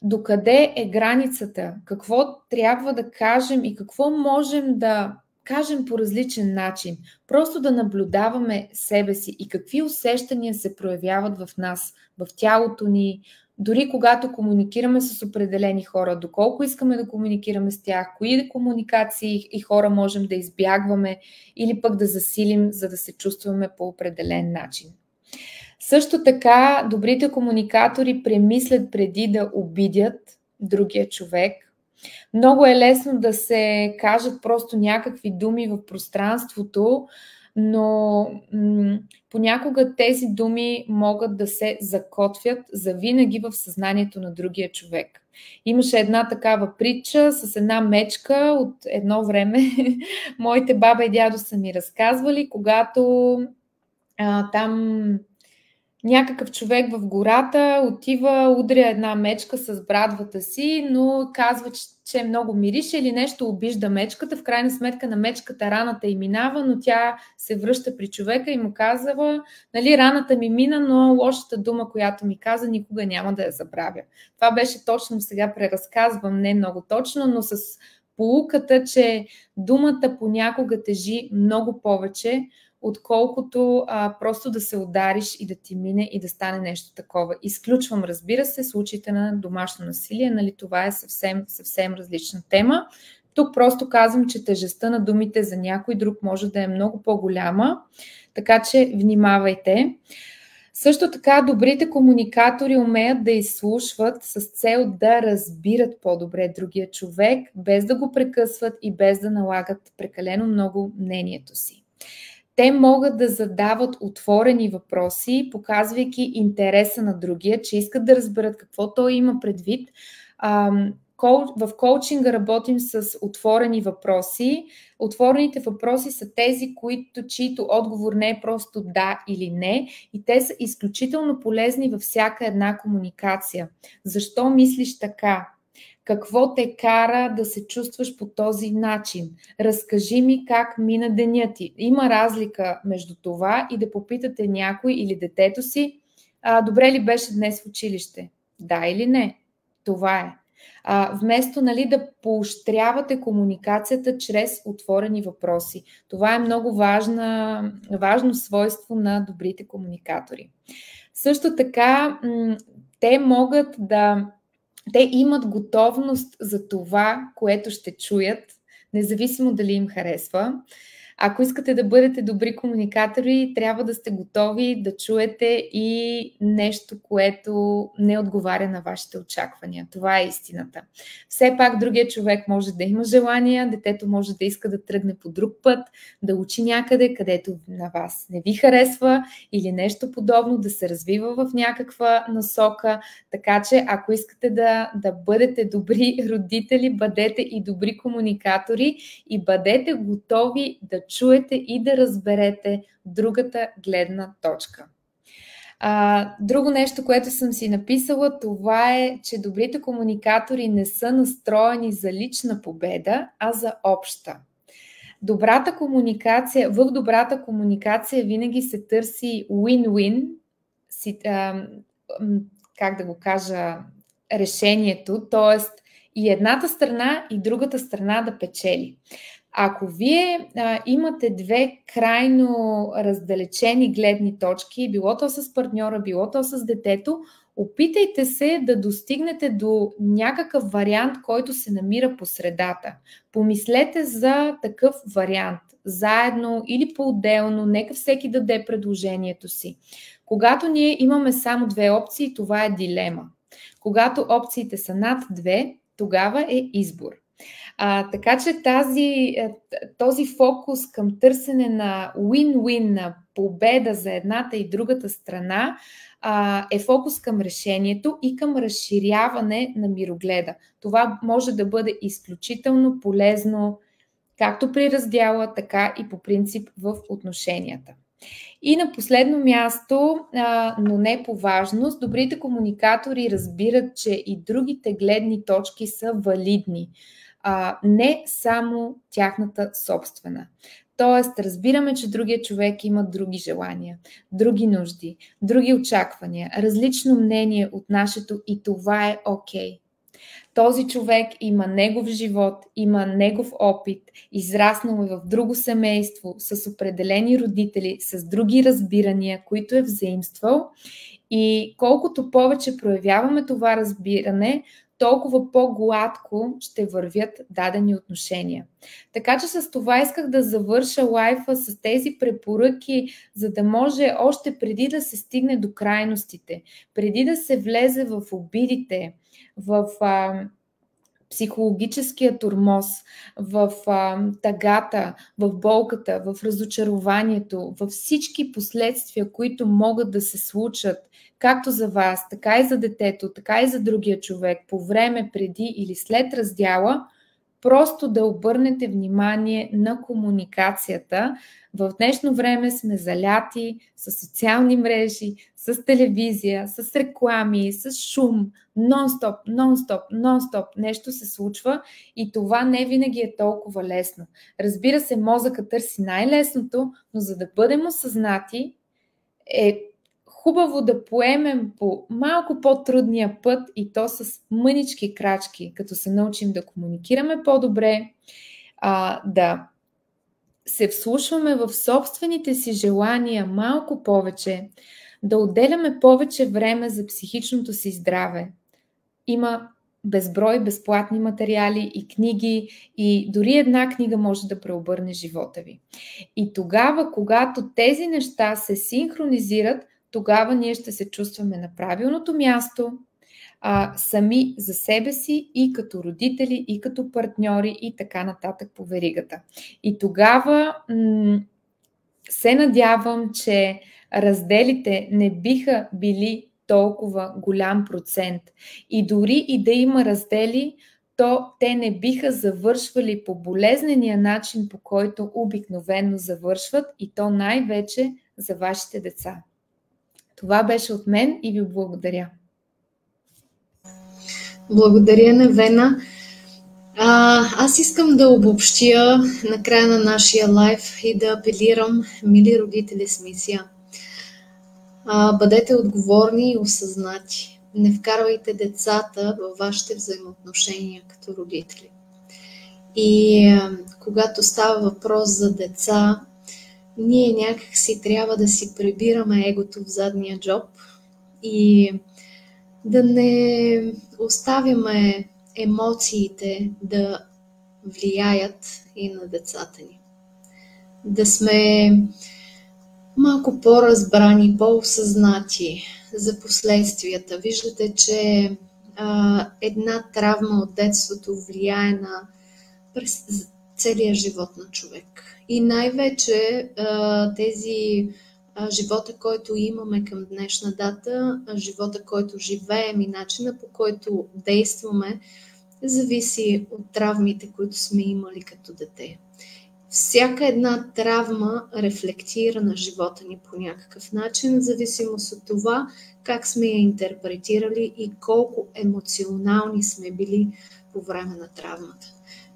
S2: докъде е границата, какво трябва да кажем и какво можем да кажем по различен начин. Просто да наблюдаваме себе си и какви усещания се проявяват в нас, в тялото ни, дори когато комуникираме с определени хора, доколко искаме да комуникираме с тях, кои комуникации и хора можем да избягваме или пък да засилим, за да се чувстваме по определен начин. Също така, добрите комуникатори премислят преди да обидят другия човек. Много е лесно да се кажат просто някакви думи в пространството, но понякога тези думи могат да се закотвят завинаги в съзнанието на другия човек. Имаше една такава притча с една мечка от едно време. Моите баба и дядо са ми разказвали, когато там някакъв човек в гората отива, удря една мечка с брадвата си, но казва, че много мирише или нещо, обижда мечката. В крайна сметка на мечката раната й минава, но тя се връща при човека и му казва, нали, раната ми мина, но лошата дума, която ми каза, никога няма да я забравя. Това беше точно, сега преразказвам, не много точно, но с поуката, че думата понякога тежи много повече, отколкото просто да се удариш и да ти мине и да стане нещо такова. Изключвам, разбира се, случаите на домашно насилие, нали, това е съвсем различна тема. Тук просто казвам, че тежестта на думите за някой друг може да е много по-голяма, така че внимавайте. Също така, добрите комуникатори умеят да изслушват с цел да разбират по-добре другия човек, без да го прекъсват и без да налагат прекалено много мнението си. Те могат да задават отворени въпроси, показвайки интереса на другия, че искат да разберат какво той има предвид. В коучинга работим с отворени въпроси. Отворените въпроси са тези, чието отговор не е просто да или не, и те са изключително полезни във всяка една комуникация. Защо мислиш така? Какво те кара да се чувстваш по този начин? Разкажи ми как мина деня ти. Има разлика между това и да попитате някой или детето си, добре ли беше днес в училище? Да или не? Това е. Вместо да поощрявате комуникацията чрез отворени въпроси. Това е много важно свойство на добрите комуникатори. Също така, те имат готовност за това, което ще чуят, независимо дали им харесва. Ако искате да бъдете добри комуникатори, трябва да сте готови да чуете и нещо, което не отговаря на вашите очаквания. Това е истината. Все пак другия човек може да има желания, детето може да иска да тръгне по друг път, да учи някъде, където на вас не ви харесва или нещо подобно, да се развива в някаква насока. Така че, ако искате да бъдете добри родители, бъдете и добри комуникатори и бъдете готови да чуете и да разберете другата гледна точка. Друго нещо, което съм си написала, това е, че добрите комуникатори не са настроени за лична победа, а за обща. В добрата комуникация винаги се търси win-win, решението, т.е. и едната страна и другата страна да печели. Ако вие имате две крайно раздалечени гледни точки, било то с партньора, било то с детето, опитайте се да достигнете до някакъв вариант, който се намира по средата. Помислете за такъв вариант, заедно или по-отделно, нека всеки даде предложението си. Когато ние имаме само две опции, това е дилема. Когато опциите са над две, тогава е избор. Така че този фокус към търсене на win-win, на победа за едната и другата страна е фокус към решението и към разширяване на мирогледа. Това може да бъде изключително полезно както при раздяла, така и по принцип в отношенията. И на последно място, но не по важност, добрите комуникатори разбират, че и другите гледни точки са валидни. Не само тяхната собствена. Тоест, разбираме, че другия човек има други желания, други нужди, други очаквания, различно мнение от нашето и това е окей. Този човек има негов живот, има негов опит, израснал е в друго семейство, с определени родители, с други разбирания, които е взаимствал и колкото повече проявяваме това разбиране, толкова по-гладко ще вървят дадени отношения. Така че с това исках да завърша лайфа с тези препоръки, за да може още преди да се стигне до крайностите, преди да се влезе в обидите, в психологическия тормоз, в тъгата, в болката, в разочарованието, във всички последствия, които могат да се случат, както за вас, така и за детето, така и за другия човек, по време, преди или след раздяла, просто да обърнете внимание на комуникацията. В днешно време сме заляти с социални мрежи, с телевизия, с реклами, с шум, нон-стоп, нещо се случва и това не винаги е толкова лесно. Разбира се, мозъкът търси най-лесното, но за да бъдем осъзнати е хубаво да поемем по малко по-трудния път и то с мънички крачки, като се научим да комуникираме по-добре, да се вслушваме в собствените си желания малко повече, да отделяме повече време за психичното си здраве. Има безброй безплатни материали и книги и дори една книга може да преобърне живота ви. И тогава, когато тези неща се синхронизират, тогава ние ще се чувстваме на правилното място, сами за себе си и като родители, и като партньори и така нататък по веригата. И тогава се надявам, че разделите не биха били толкова голям процент. И дори и да има раздели, то те не биха завършвали по болезнения начин, по който обикновено завършват и то най-вече за вашите деца. Това беше от мен и ви благодаря.
S1: Благодаря, Невена. Аз искам да обобщя на края на нашия лайф и да апелирам, мили родители с мисия. Бъдете отговорни и осъзнати. Не вкарвайте децата във вашите взаимоотношения като родители. И когато става въпрос за деца, ние някак си трябва да си прибираме егото в задния джоб и да не оставяме емоциите да влияят и на децата ни. Да сме малко по-разбрани, по-осъзнати за последствията. Виждате, че една травма от детството влияе на през целия живот на човек. И най-вече тези живота, който имаме към днешна дата, живота, който живеем и начина, по който действаме, зависи от травмите, които сме имали като дете. Всяка една травма рефлектира на живота ни по някакъв начин, в зависимост от това как сме я интерпретирали и колко емоционални сме били по време на травмата.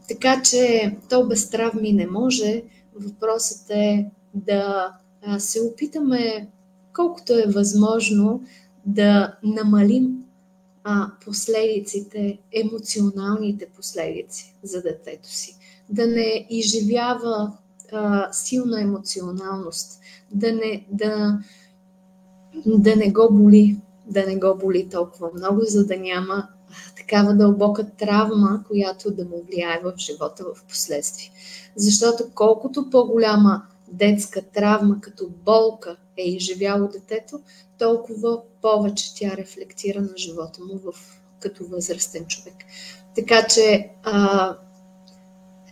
S1: Така че то без травми не може. Въпросът е да се опитаме, колкото е възможно, да намалим последиците, емоционалните последици за детето си. Да не изживява силна емоционалност, да не го боли толкова много, за да няма такава дълбока травма, която да му влияе в живота в последствие. Защото колкото по-голяма детска травма като болка е изживяло детето, толкова повече тя рефлектира на живота му като възрастен човек. Така че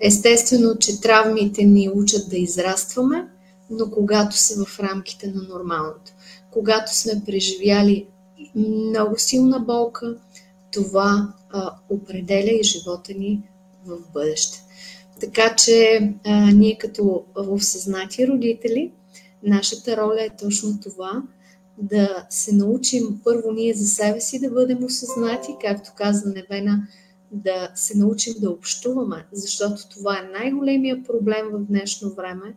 S1: естествено, че травмите ни учат да израстваме, но когато са в рамките на нормалното. Когато сме преживяли много силна болка, това определя и живота ни в бъдеще. Така че ние като осъзнати родители, нашата роля е точно това, да се научим първо ние за себе си да бъдем осъзнати, както каза Невена, да се научим да общуваме, защото това е най-големия проблем в днешно време.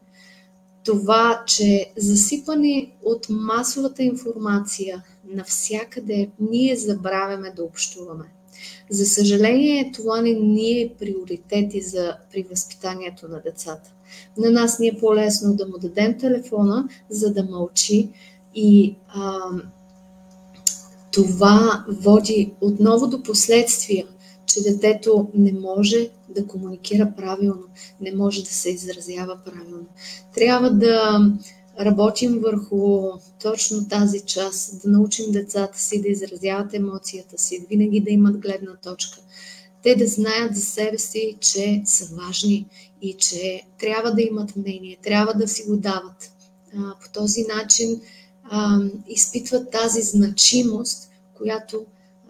S1: Това, че засипани от масовата информация навсякъде, ние забравяме да общуваме. За съжаление, това не ни е приоритети при възпитанието на децата. На нас ни е по-лесно да му дадем телефона, за да мълчи и това води отново до последствия, че детето не може да комуникира правилно, не може да се изразява правилно. Трябва да работим върху точно тази част, да научим децата си да изразяват емоцията си, винаги да имат гледна точка. Те да знаят за себе си, че са важни и че трябва да имат мнение, трябва да си го дават. По този начин изпитват тази значимост, която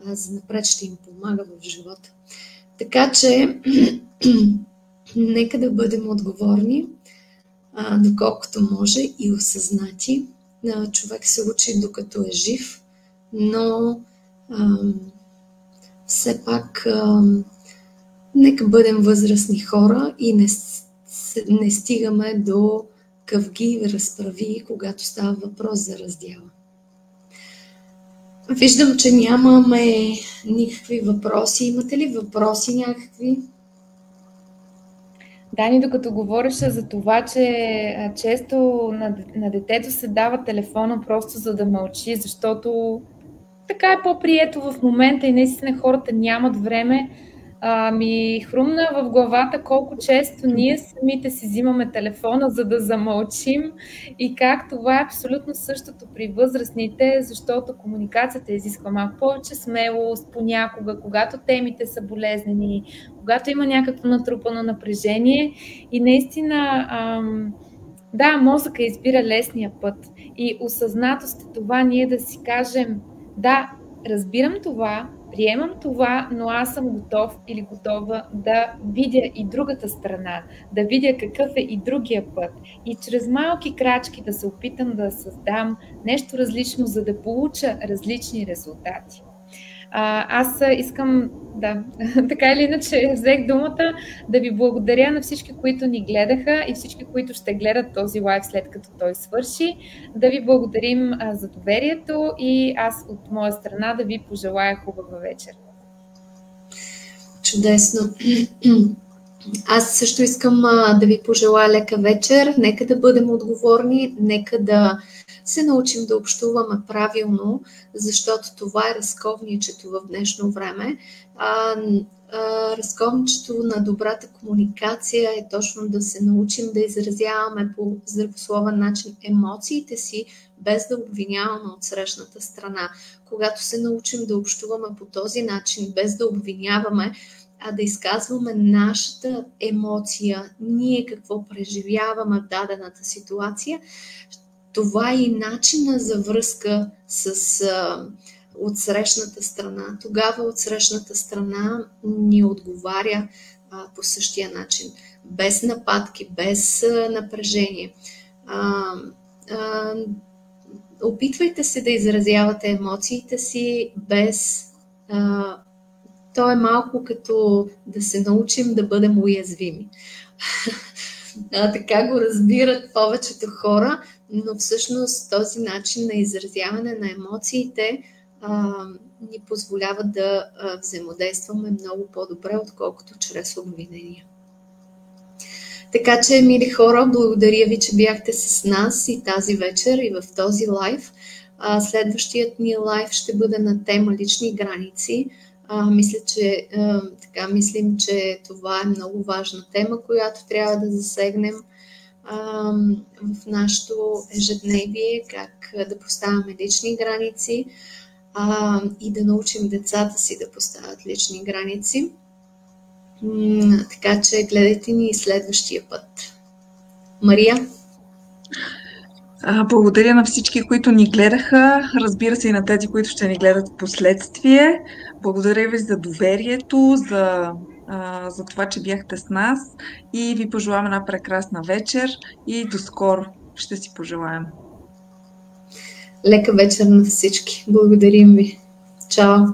S1: занапред ще им помага в живота. Така че нека да бъдем отговорни, доколкото може и осъзнати. Човек се учи докато е жив, но все пак нека бъдем възрастни хора и не стигаме до къвги и разправи, когато става въпрос за раздяла. Виждам, че нямаме никакви въпроси. Имате ли въпроси някакви?
S2: Дани, докато говореше за това, че често на детето се дава телефона просто за да мълчи, защото така е по-прието в момента и наистина хората нямат време, ми хрумна в главата колко често ние самите си взимаме телефона, за да замълчим и как това е абсолютно същото при възрастните, защото комуникацията изисква малко повече смелост понякога, когато темите са болезнени, когато има някакво натрупано напрежение и наистина да, мозъка избира лесния път и осъзнатост е това ние да си кажем да, разбирам това, приемам това, но аз съм готов или готова да видя и другата страна, да видя какъв е и другия път и чрез малки крачки да се опитам да създам нещо различно, за да получа различни резултати. Аз искам, да, така или иначе взех думата да ви благодаря на всички, които ни гледаха и всички, които ще гледат този лайв след като той свърши. Да ви благодарим за доверието и аз от моя страна да ви пожелая хубава вечер.
S1: Чудесно! Аз също искам да ви пожелая лека вечер. Нека да бъдем отговорни, нека да се научим да общуваме правилно, защото това е разковничето в днешно време. Разковничето на добрата комуникация е точно да се научим да изразяваме по здравословен начин емоциите си, без да обвиняваме от срещната страна. Когато се научим да общуваме по този начин, без да обвиняваме, а да изказваме нашата емоция, ние какво преживяваме в дадената ситуация, това е и начина за връзка от срещната страна. Тогава от срещната страна ни отговаря по същия начин, без нападки, без напрежение. Опитвайте се да изразявате емоциите си без... То е малко като да се научим да бъдем уязвими. Така го разбират повечето хора, но всъщност този начин на изразяване на емоциите ни позволява да взаимодействаме много по-добре, отколкото чрез обвинения. Така че, мили хора, благодаря ви, че бяхте с нас и тази вечер, и в този лайв. Следващият ни лайв ще бъде на тема лични граници. Мислим, че това е много важна тема, която трябва да засегнем в нашето ежедневие, как да поставяме лични граници и да научим децата си да поставят лични граници. Така че гледайте ни следващия път. Мария?
S3: Благодаря на всички, които ни гледаха. Разбира се и на тези, които ще ни гледат в последствие. Благодаря ви за доверието, за това, че бяхте с нас и ви пожелавам една прекрасна вечер и до скоро ще си пожелаем.
S1: Лека вечер на всички. Благодарим ви. Чао!